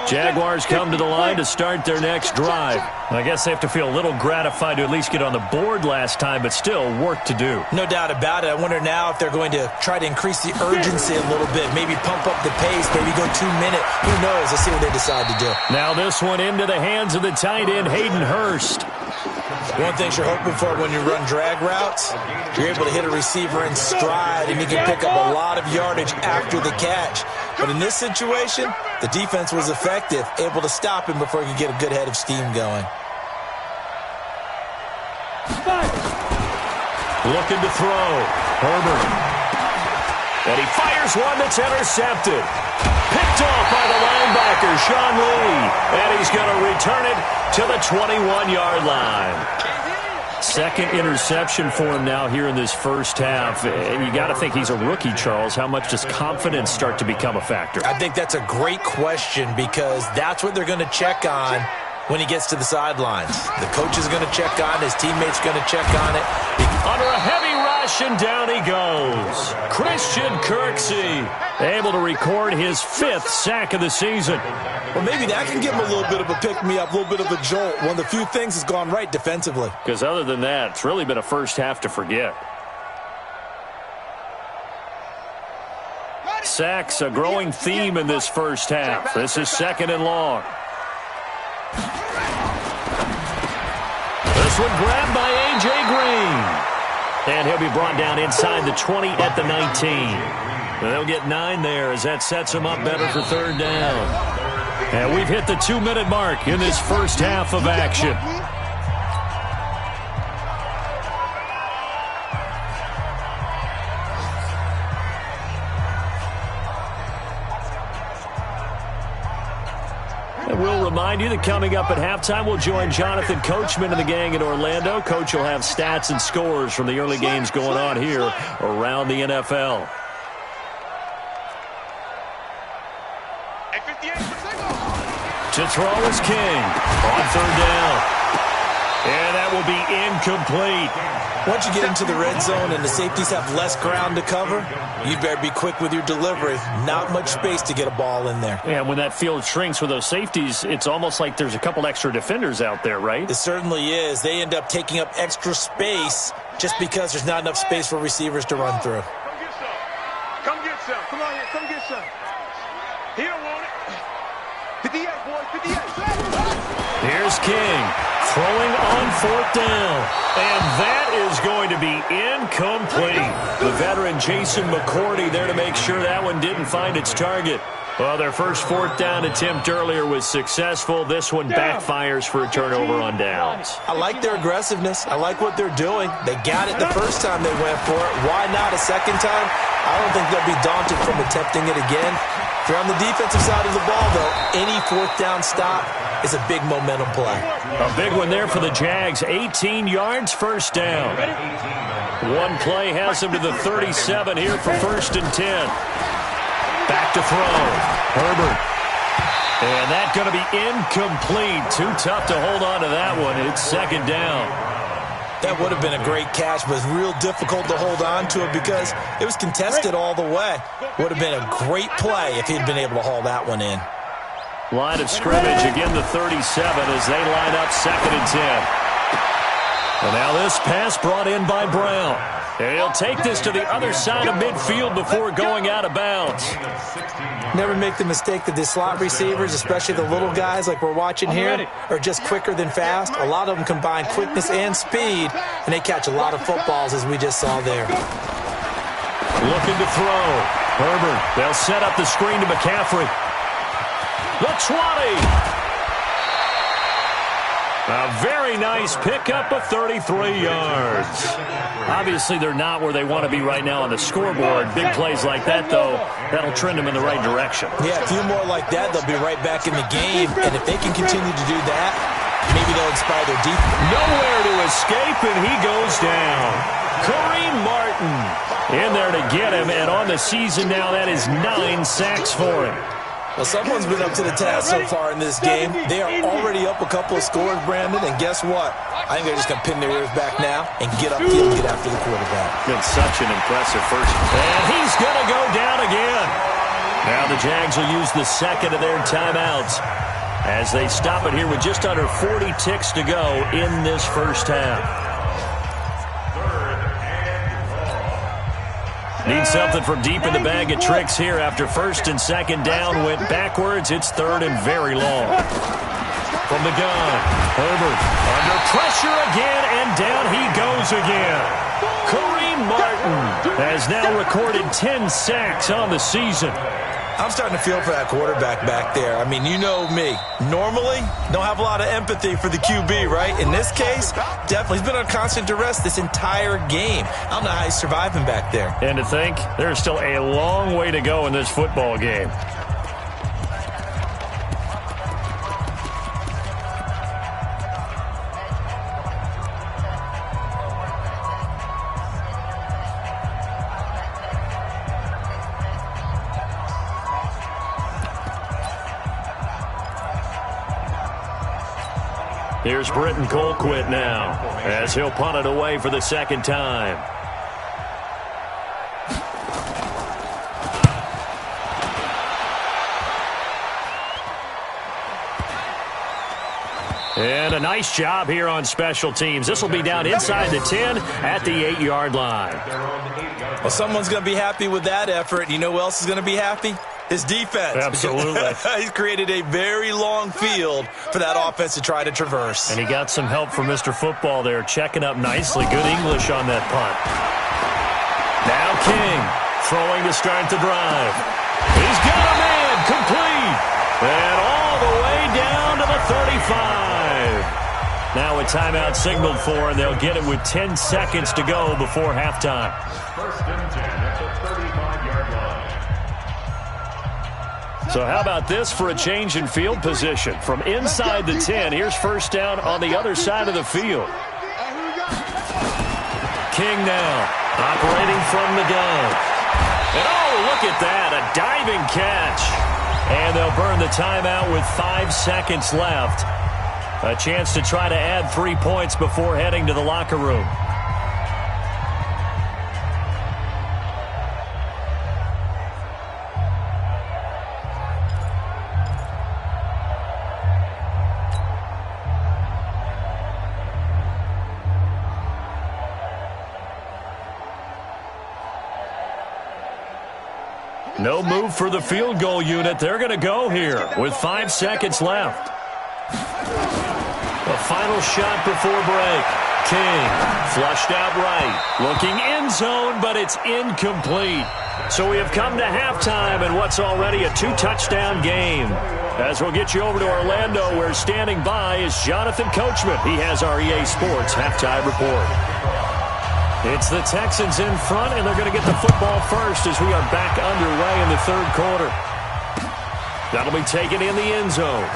Speaker 2: Jaguars come to the line to start their next drive. I guess they have to feel a little gratified to at least get on the board last time, but still work to do.
Speaker 4: No doubt about it. I wonder now if they're going to try to increase the urgency a little bit, maybe pump up the pace, maybe go 2 minute. Who knows? Let's see what they decide to do.
Speaker 2: Now this one into the hands of the tight end, Hayden Hurst.
Speaker 4: One thing you're hoping for when you run drag routes, you're able to hit a receiver in stride, and you can pick up a lot of yardage after the catch. But in this situation, the defense was effective, able to stop him before he could get a good head of steam going.
Speaker 2: Looking to throw. Herbert. And he fires one that's intercepted. Picked off by the linebacker, Sean Lee. And he's going to return it to the 21-yard line. Second interception for him now here in this first half. And you got to think he's a rookie, Charles. How much does confidence start to become a factor?
Speaker 4: I think that's a great question, because that's what they're going to check on when he gets to the sidelines. The coach is going to check on, his teammates going to check on it.
Speaker 2: Under a heavy rush, and down he goes. Christian Kirksey able to record his 5th sack of the season.
Speaker 4: Well, maybe that can give him a little bit of a pick-me-up, a little bit of a jolt. One of the few things that's gone right defensively.
Speaker 2: Because other than that, it's really been a first half to forget. Sacks, a growing theme in this first half. This is 2nd and long. This one grabbed by A.J. Green. And he'll be brought down inside the 20 at the 19. And they'll get 9 there as that sets them up better for 3rd down. And we've hit the 2-minute mark in this first half of action. And we'll remind you that coming up at halftime, we'll join Jonathan Coachman and the gang in Orlando. Coach will have stats and scores from the early games going on here around the NFL. To throw is King on 3rd down. And that will be incomplete.
Speaker 4: Once you get into the red zone and the safeties have less ground to cover, you better be quick with your delivery. Not much space to get a ball in there.
Speaker 2: Yeah, when that field shrinks with those safeties, it's almost like there's a couple extra defenders out there, right?
Speaker 4: It certainly is. They end up taking up extra space just because there's not enough space for receivers to run through.
Speaker 1: Come get some. Come on here. Come get some. He don't want it. 58, boy. 58.
Speaker 2: Here's King throwing on 4th down. And that is going to be incomplete. The veteran Jason McCourty there to make sure that one didn't find its target. Well, their first fourth down attempt earlier was successful. This one backfires for a turnover on downs.
Speaker 4: I like their aggressiveness. I like what they're doing. They got it the first time they went for it. Why not a second time? I don't think they'll be daunted from attempting it again. If you're on the defensive side of the ball, though, any fourth down stop is a big momentum play.
Speaker 2: A big one there for the Jags. 18 yards, first down. One play has them to the 37 here for 1st and 10. Back to throw. Herbert. And that's going to be incomplete. Too tough to hold on to that one. It's 2nd down.
Speaker 4: That would have been a great catch, but it's real difficult to hold on to it because it was contested all the way. Would have been a great play if he'd been able to haul that one in.
Speaker 2: Line of scrimmage, again the 37 as they line up 2nd and 10. And now this pass brought in by Brown. And he'll take this to the other side of midfield before going out of bounds.
Speaker 4: Never make the mistake that the slot receivers, especially the little guys like we're watching here, are just quicker than fast. A lot of them combine quickness and speed, and they catch a lot of footballs, as we just saw there.
Speaker 2: Looking to throw. Herbert, they'll set up the screen to McCaffrey. The 20. A very nice pickup of 33 yards. Obviously, they're not where they want to be right now on the scoreboard. Big plays like that, though, that'll trend them in the right direction.
Speaker 4: Yeah, a few more like that, they'll be right back in the game. And if they can continue to do that, maybe they'll inspire their defense.
Speaker 2: Nowhere to escape, and he goes down. Kareem Martin in there to get him, and on the season now, that is 9 sacks for him.
Speaker 4: Well, someone's been up to the task so far in this game. They are already up a couple of scores, Brandon, and guess what? I think they're just going to pin their ears back now and get upfield and get after the quarterback.
Speaker 2: Been such an impressive first. And he's going to go down again. Now the Jags will use the second of their timeouts as they stop it here with just under 40 ticks to go in this first half. Need something from deep in the bag of tricks here after 1st and 2nd down went backwards. It's 3rd and very long. From the gun, Herbert under pressure again, and down he goes again. Kareem Martin has now recorded 10 sacks on the season.
Speaker 4: I'm starting to feel for that quarterback back there. I mean, you know me. Normally, don't have a lot of empathy for the QB, right? In this case, definitely. He's been on constant duress this entire game. I don't know how he's surviving back there.
Speaker 2: And to think, there's still a long way to go in this football game. Here's Britton Colquitt now as he'll punt it away for the 2nd time. And a nice job here on special teams. This will be down inside the 10 at the 8-yard line.
Speaker 4: Well, someone's going to be happy with that effort. You know who else is going to be happy? His defense.
Speaker 2: Absolutely.
Speaker 4: He's created a very long field for that offense to try to traverse.
Speaker 2: And he got some help from Mr. Football there, checking up nicely. Good English on that punt. Now King throwing to start the drive. He's got a man complete. And all the way down to the 35. Now a timeout signaled for, and they'll get it with 10 seconds to go before halftime.
Speaker 3: 1st and 10 at the 35-yard line.
Speaker 2: So how about this for a change in field position? From inside the 10, here's 1st down on the other side of the field. King now, operating from the gun. And oh, look at that, a diving catch. And they'll burn the timeout with 5 seconds left. A chance to try to add 3 points before heading to the locker room. No move for the field goal unit. They're going to go here with 5 seconds left. The final shot before break. King, flushed out right. Looking end zone, but it's incomplete. So we have come to halftime in what's already a 2-touchdown game. As we'll get you over to Orlando, where standing by is Jonathan Coachman. He has our EA Sports halftime report. It's the Texans in front, and they're going to get the football first as we are back underway in the third quarter. That'll be taken in the end zone.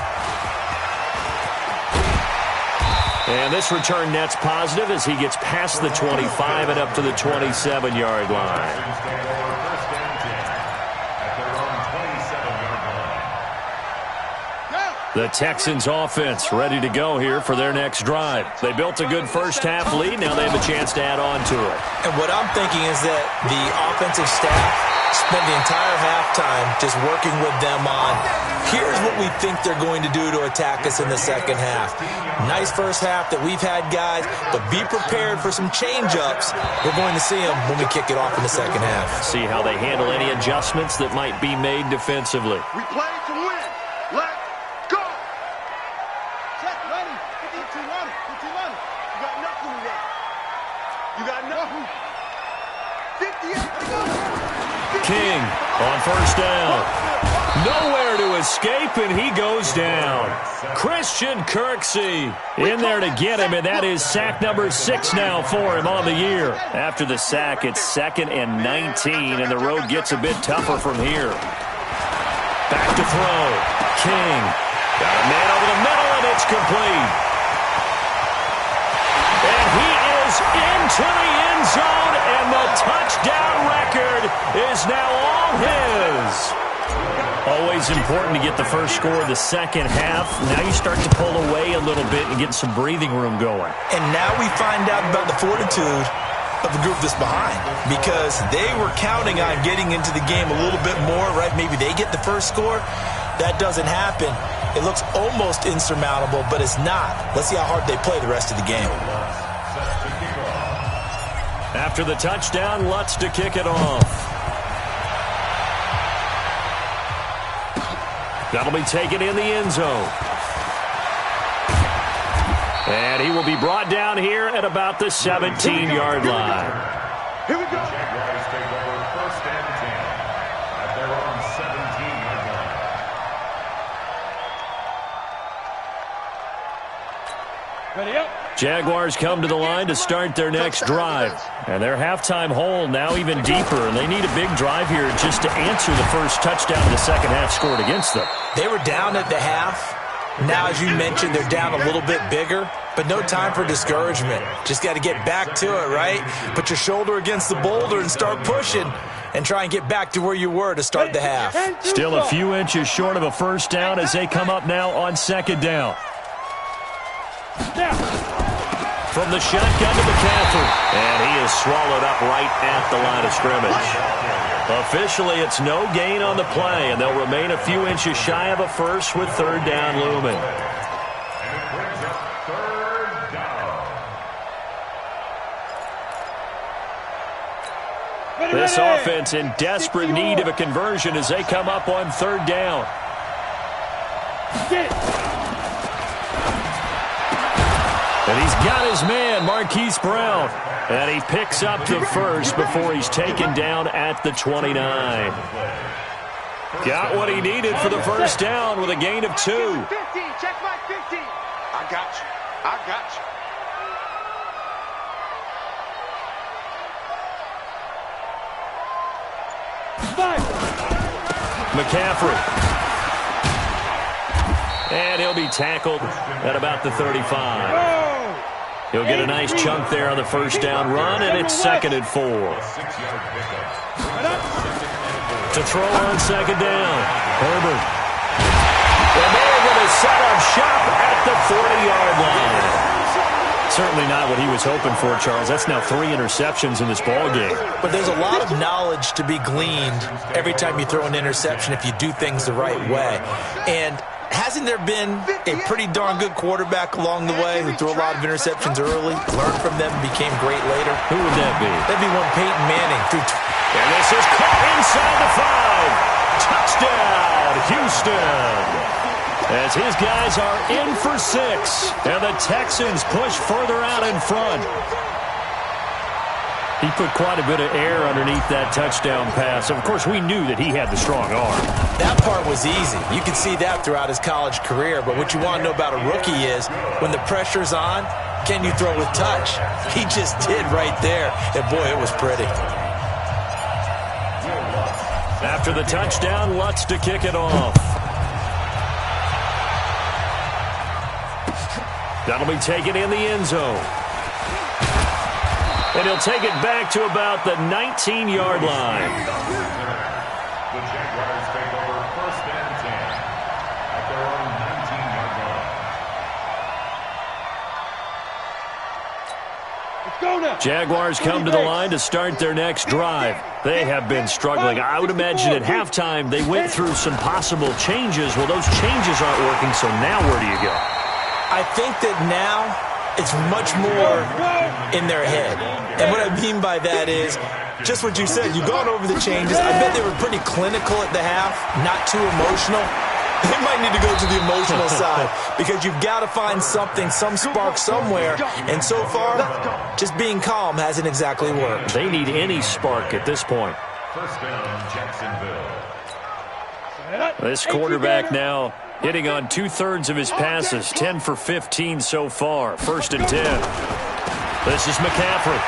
Speaker 2: And this return net's positive as he gets past the 25 and up to the 27-yard line. The Texans offense ready to go here for their next drive. They built a good first-half lead. Now they have a chance to add on to it.
Speaker 4: And what I'm thinking is that the offensive staff spent the entire halftime just working with them on, here's what we think they're going to do to attack us in the second half. Nice first half that we've had, guys, but be prepared for some change-ups. We're going to see them when we kick it off in the second half.
Speaker 2: See how they handle any adjustments that might be made defensively.
Speaker 1: We play to win. Let's go. Check, ready. 15 on it. 15 on it. You got nothing today. You got nothing. 58.
Speaker 2: King on first down. Nowhere to escape, and he goes down. Christian Kirksey in there to get him, and that is sack number 6 now for him on the year. After the sack, it's 2nd and 19, and the road gets a bit tougher from here. Back to throw. King got a man over the middle, and it's complete. And he is into the end zone, and the touchdown record is now all his. Always important to get the first score of the second half. Now you start to pull away a little bit and get some breathing room going.
Speaker 4: And now we find out about the fortitude of the group that's behind, because they were counting on getting into the game a little bit more, right? Maybe they get the first score. That doesn't happen. It looks almost insurmountable, but it's not. Let's see how hard they play the rest of the game.
Speaker 2: After the touchdown, Lutz to kick it off. That'll be taken in the end zone. And he will be brought down here at about the 17-yard line.
Speaker 1: Here we go.
Speaker 3: Jaguars take over 1st and 10 at their own 17-yard line.
Speaker 1: Ready up.
Speaker 2: Jaguars come to the line to start their next drive. And their halftime hole now even deeper, and they need a big drive here just to answer the first touchdown the second half scored against them.
Speaker 4: They were down at the half. Now, as you mentioned, they're down a little bit bigger, but no time for discouragement. Just got to get back to it, right? Put your shoulder against the boulder and start pushing and try and get back to where you were to start the half.
Speaker 2: Still a few inches short of a first down as they come up now on second down. From the shotgun to McCaffrey, and he is swallowed up right at the line of scrimmage. Officially, it's no gain on the play, and they'll remain a few inches shy of a first with third down looming.
Speaker 3: And it brings up 3rd down.
Speaker 2: This offense in desperate need of a conversion as they come up on third down. And he's got his man, Marquise Brown. And he picks up the first before he's taken down at the 29. Got what he needed for the first down with a gain of 2.
Speaker 1: 50. Check my 50. I got you. I got you.
Speaker 2: McCaffrey. And he'll be tackled at about the 35. He'll get a nice chunk there on the first down run, and it's 2nd and 4. To throw on second down, Herbert. And they're going to set up shop at the 40-yard line. Certainly not what he was hoping for, Charles. That's now 3 interceptions in this ballgame.
Speaker 4: But there's a lot of knowledge to be gleaned every time you throw an interception if you do things the right way. And hasn't there been a pretty darn good quarterback along the way who threw a lot of interceptions early, learned from them, became great later?
Speaker 2: Who would that be?
Speaker 4: That'd be one Peyton Manning.
Speaker 2: And this is caught inside the 5. Touchdown, Houston. as his guys are in for 6. And the Texans push further out in front. He put quite a bit of air underneath that touchdown pass. Of course, we knew that he had the strong arm.
Speaker 4: That part was easy. You can see that throughout his college career. But what you want to know about a rookie is when the pressure's on, can you throw with touch? He just did right there. And, boy, it was pretty.
Speaker 2: After the touchdown, Lutz to kick it off. That'll be taken in the end zone. And he'll take it back to about the 19-yard line.
Speaker 3: The Jaguars take over 1st and 10 at their own 19-yard line.
Speaker 1: Let's go now.
Speaker 2: Jaguars come to the line to start their next drive. They have been struggling. I would imagine at halftime they went through some possible changes. Well, those changes aren't working, so now where do you go?
Speaker 4: I think that now it's much more in their head. And what I mean by that is just what you said. You've gone over the changes. I bet they were pretty clinical at the half, not too emotional. They might need to go to the emotional side because you've got to find something, some spark somewhere. And so far, just being calm hasn't exactly worked.
Speaker 2: They need any spark at this point.
Speaker 3: 1st down, Jacksonville.
Speaker 2: This quarterback now hitting on 2/3 of his passes, 10 for 15 so far. 1st and 10. This is McCaffrey.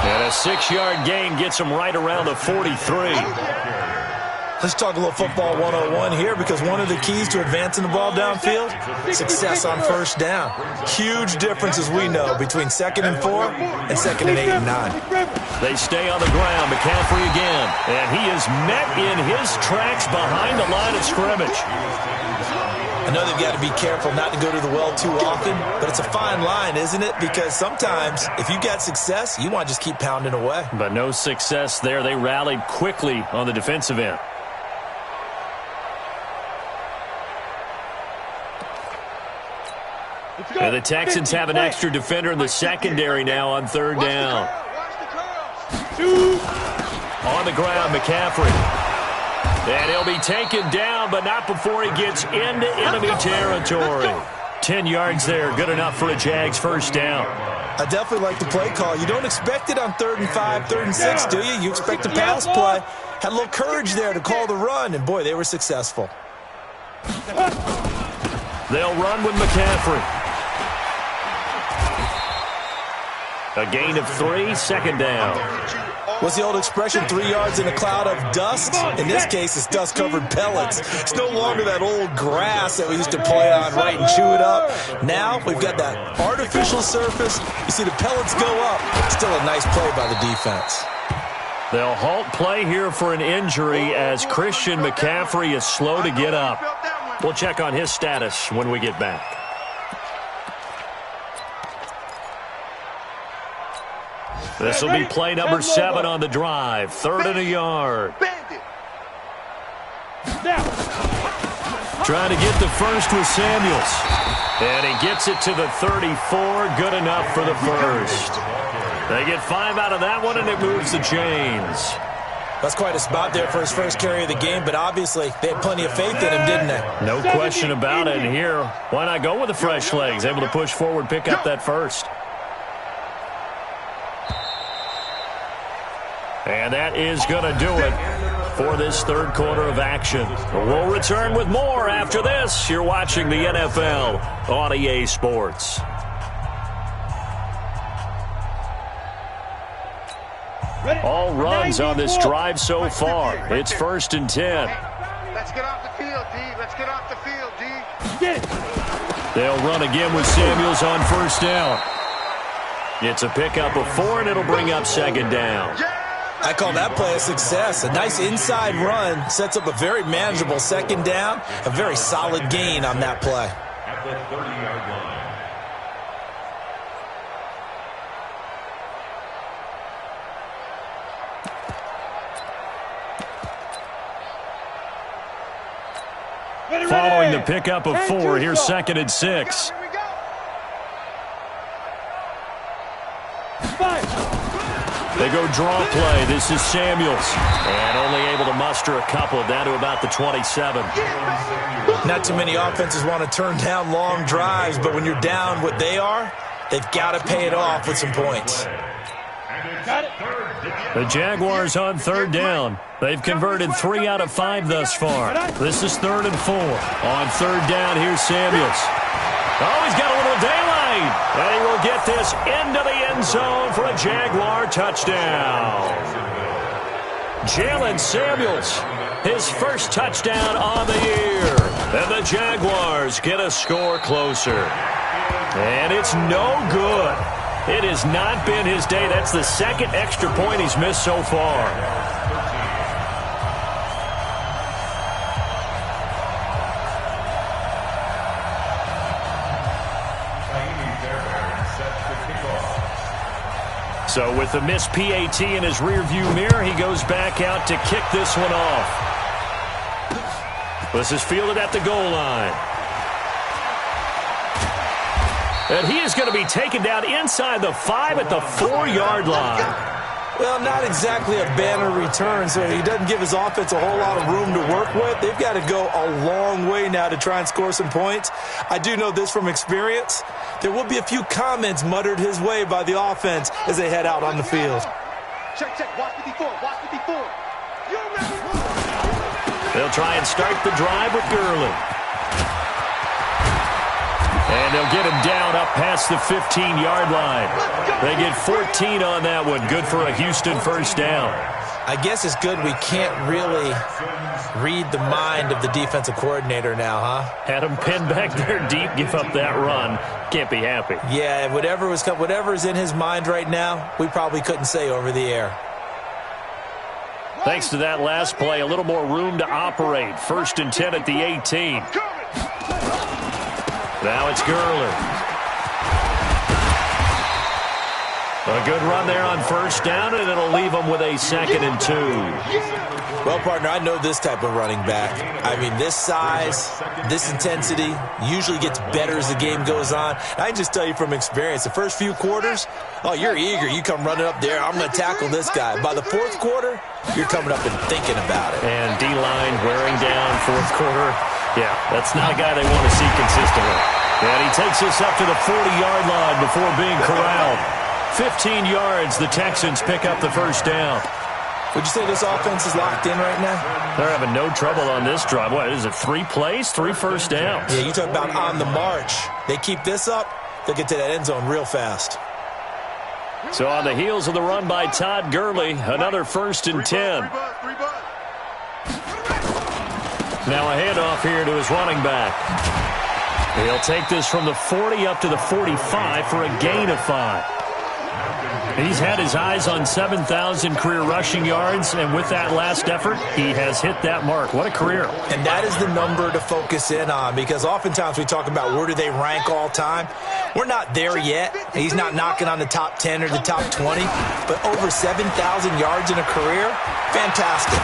Speaker 2: And a 6-yard gain gets him right around the 43.
Speaker 4: Let's talk a little football 101 here because one of the keys to advancing the ball downfield, success on 1st down. Huge difference, as we know, between 2nd and 4 and 2nd and 8 and 9.
Speaker 2: They stay on the ground. McCaffrey again. And he is met in his tracks behind the line of scrimmage.
Speaker 4: I know they've got to be careful not to go to the well too often, but it's a fine line, isn't it? Because sometimes if you got success, you want to just keep pounding away.
Speaker 2: But no success there. They rallied quickly on the defensive end. And the Texans have an extra defender in the secondary now on 3rd down. On the ground, McCaffrey. And he'll be taken down, but not before he gets into enemy territory. 10 yards there, good enough for a Jags 1st down.
Speaker 4: I definitely like the play call. You don't expect it on 3rd and 5, 3rd and 6, do you? You expect a pass play. Had a little courage there to call the run, and boy, they were successful.
Speaker 2: They'll run with McCaffrey. A gain of 3, 2nd down.
Speaker 4: What's the old expression, 3 yards in a cloud of dust? In this case, it's dust-covered pellets. It's no longer that old grass that we used to play on, right, and chew it up. Now we've got that artificial surface. You see the pellets go up. Still a nice play by the defense.
Speaker 2: They'll halt play here for an injury as Christian McCaffrey is slow to get up. We'll check on his status when we get back. This will be play number 7 on the drive. 3rd and a yard. Trying to get the first with Samuels. And he gets it to the 34. Good enough for the first. They get 5 out of that one, and it moves the chains.
Speaker 4: That's quite a spot there for his first carry of the game, but obviously they had plenty of faith in him, didn't they?
Speaker 2: No question about it. And here, why not go with the fresh legs? Able to push forward, pick up that first. And that is going to do it for this 3rd quarter of action. We'll return with more after this. You're watching the NFL on EA Sports. All runs on this drive so far. It's 1st and 10.
Speaker 1: Let's get off the field, D. Let's get off the field, D.
Speaker 2: They'll run again with Samuels on 1st down. It's a pickup of 4, and it'll bring up 2nd down.
Speaker 4: I call that play a success. A nice inside run sets up a very manageable 2nd down. A very solid gain on that play.
Speaker 3: At the 30-yard line.
Speaker 2: Following the pickup of 4, here's 2nd and 6.
Speaker 1: Here we go. 5.
Speaker 2: They go draw play. This is Samuels. And only able to muster a couple down to about the 27.
Speaker 4: Not too many offenses want to turn down long drives, but when you're down what they are, they've got to pay it off with some points.
Speaker 2: The Jaguars on third down. They've converted 3 out of 5 thus far. This is 3rd and 4. On third down, here's Samuels. Oh, he's got a little daylight. And he will get this into the end zone for a Jaguar touchdown. Jalen Samuels, his first touchdown on the year. And the Jaguars get a score closer. And it's no good. It has not been his day. That's the second extra point he's missed so far. So with the missed PAT in his rearview mirror, he goes back out to kick this one off. This is fielded at the goal line. And he is going to be taken down inside the 5 at the 4-yard line.
Speaker 4: Well, not exactly a banner return, so he doesn't give his offense a whole lot of room to work with. They've got to go a long way now to try and score some points. I do know this from experience. There will be a few comments muttered his way by the offense as they head out on the field.
Speaker 1: Check, watch 54, watch 54.
Speaker 2: They'll try and start the drive with Gurley. And they'll get him down up past the 15-yard line. They get 14 on that one. Good for a Houston first down.
Speaker 4: I guess it's good we can't really read the mind of the defensive coordinator now, huh?
Speaker 2: Had him pinned back there deep, give up that run. Can't be happy.
Speaker 4: Yeah, whatever's in his mind right now, we probably couldn't say over the air.
Speaker 2: Thanks to that last play, a little more room to operate. 1st and 10 at the 18. Now it's Gurley. A good run there on first down, and it'll leave them with a 2nd and 2.
Speaker 4: Well, partner, I know this type of running back. I mean, this size, this intensity usually gets better as the game goes on. I can just tell you from experience, the first few quarters, oh, you're eager. You come running up there, I'm going to tackle this guy. By the 4th quarter, you're coming up and thinking about it.
Speaker 2: And D-line wearing down 4th quarter. Yeah, that's not a guy they want to see consistently. And he takes us up to the 40-yard line before being corralled. 15 yards, the Texans pick up the first down.
Speaker 4: Would you say this offense is locked in right now?
Speaker 2: They're having no trouble on this drive. What is it, 3 plays, 3 first downs?
Speaker 4: Yeah, you talk about on the march. They keep this up, they'll get to that end zone real fast.
Speaker 2: So on the heels of the run by Todd Gurley, another 1st and 10. Now a handoff here to his running back. He'll take this from the 40 up to the 45 for a gain of 5. He's had his eyes on 7,000 career rushing yards, and with that last effort, he has hit that mark. What a career.
Speaker 4: And that is the number to focus in on, because oftentimes we talk about where do they rank all time. We're not there yet. He's not knocking on the top 10 or the top 20, but over 7,000 yards in a career, fantastic.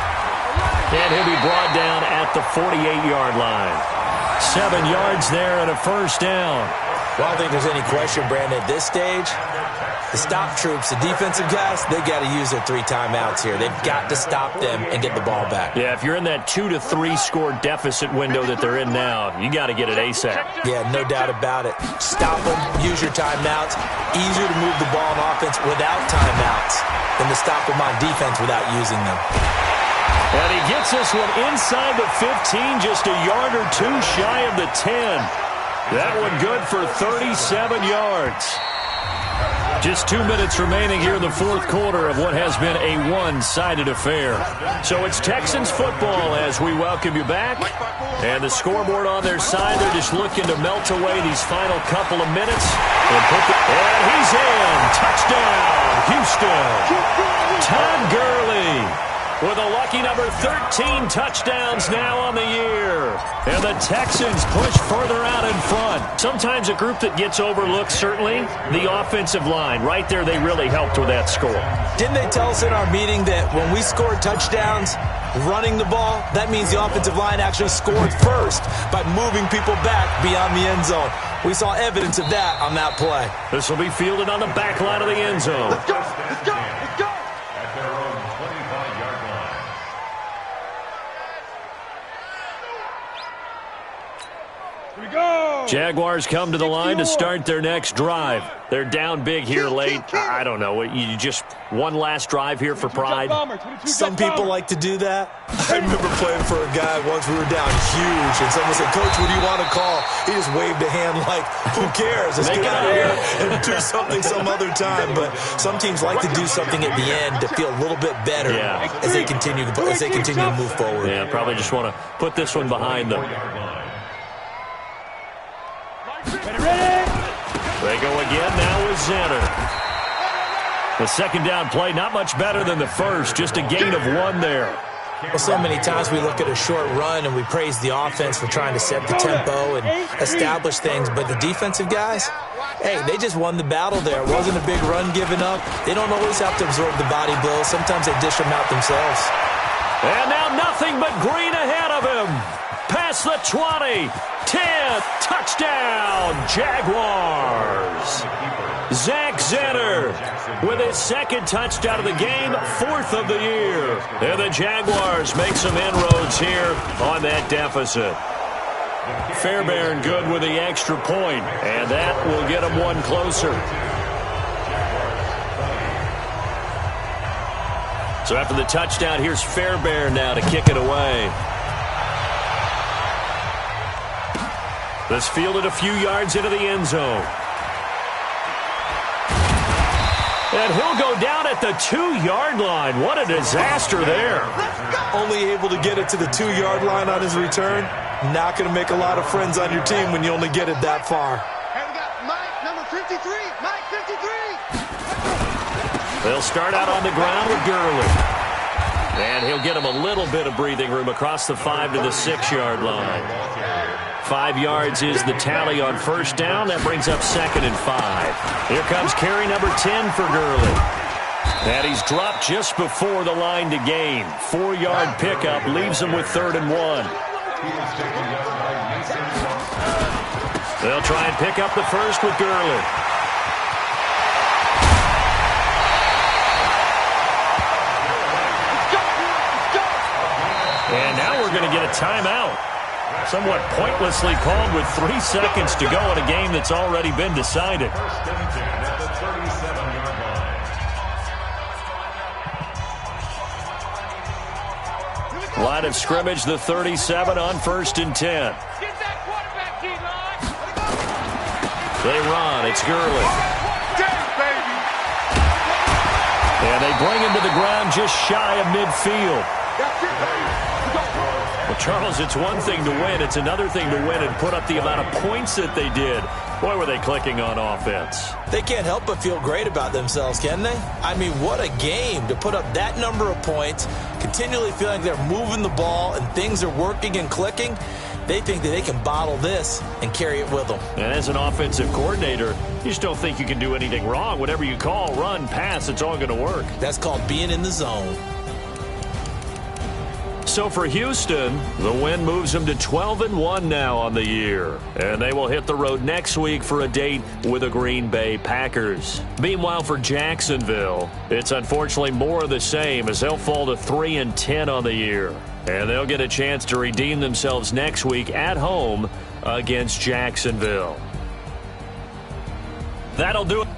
Speaker 2: And he'll be brought down at the 48-yard line. 7 yards there and a first down.
Speaker 4: Well, I don't think there's any question, Brandon, at this stage, the stop troops, the defensive guys, they got to use their 3 timeouts here. They've got to stop them and get the ball back.
Speaker 2: Yeah, if you're in that 2 to 3 score deficit window that they're in now, you got to get it ASAP.
Speaker 4: Yeah, no doubt about it. Stop them, use your timeouts. Easier to move the ball on offense without timeouts than to stop them on defense without using them.
Speaker 2: And he gets this one inside the 15, just a yard or 2 shy of the 10. That one good for 37 yards. Just 2 minutes remaining here in the 4th quarter of what has been a one-sided affair. So it's Texans football as we welcome you back. And the scoreboard on their side, they're just looking to melt away these final couple of minutes. And he's in. Touchdown, Houston. Todd Gurley with a lucky number 13 touchdowns now on the year. And the Texans push further out in front. Sometimes a group that gets overlooked, certainly, the offensive line. Right there, they really helped with that score.
Speaker 4: Didn't they tell us in our meeting that when we scored touchdowns running the ball, that means the offensive line actually scored first by moving people back beyond the end zone? We saw evidence of that on that play.
Speaker 2: This will be fielded on the back line of the end zone.
Speaker 1: Let's go!
Speaker 2: Jaguars come to the line to start their next drive. They're down big here late. I don't know. You just one last drive here for pride.
Speaker 4: Some people like to do that. I remember playing for a guy once. We were down huge, and someone said, "Coach, what do you want to call?" He just waved a hand like, "Who cares? Let's get out of here and do something some other time." But some teams like to do something at the end to feel a little bit better as they continue to move forward.
Speaker 2: Yeah, probably just want to put this one behind them. They go again now with Zenner. The second down play, not much better than the first, just a gain of 1 there.
Speaker 4: Well, so many times we look at a short run and we praise the offense for trying to set the tempo and establish things, but the defensive guys, hey, they just won the battle there. It wasn't a big run given up. They don't always have to absorb the body blows. Sometimes they dish them out themselves.
Speaker 2: And now nothing but green ahead of him. Past the 20, 10, touchdown, Jaguars. Zach Zenner with his second touchdown of the game, 4th of the year. And the Jaguars make some inroads here on that deficit. Fairbairn good with the extra point, and that will get them 1 closer. So after the touchdown, here's Fairbairn now to kick it away. This fielded a few yards into the end zone. And he'll go down at the 2-yard line. What a disaster there.
Speaker 4: Only able to get it to the 2-yard line on his return. Not going to make a lot of friends on your team when you only get it that far.
Speaker 1: And we got Mike, number 53. Mike, 53.
Speaker 2: They'll start out on the ground with Gurley. And he'll get him a little bit of breathing room across the 5 to the 6-yard line. 5 yards is the tally on first down. That brings up 2nd and 5. Here comes carry number 10 for Gurley. And he's dropped just before the line to gain. 4-yard pickup leaves him with 3rd and 1. They'll try and pick up the first with Gurley. And now we're going to get a timeout. Somewhat pointlessly called with 3 seconds to go in a game that's already been decided. Line of scrimmage, the 37 on 1st and 10. They run. It's Gurley. And they bring him to the ground just shy of midfield. Well, Charles, it's one thing to win. It's another thing to win and put up the amount of points that they did. Boy, were they clicking on offense.
Speaker 4: They can't help but feel great about themselves, can they? I mean, what a game to put up that number of points, continually feeling they're moving the ball and things are working and clicking. They think that they can bottle this and carry it with them.
Speaker 2: And as an offensive coordinator, you just don't think you can do anything wrong. Whatever you call, run, pass, it's all going to work.
Speaker 4: That's called being in the zone.
Speaker 2: So for Houston, the win moves them to 12-1 now on the year. And they will hit the road next week for a date with the Green Bay Packers. Meanwhile, for Jacksonville, it's unfortunately more of the same as they'll fall to 3-10 on the year. And they'll get a chance to redeem themselves next week at home against Jacksonville. That'll do it.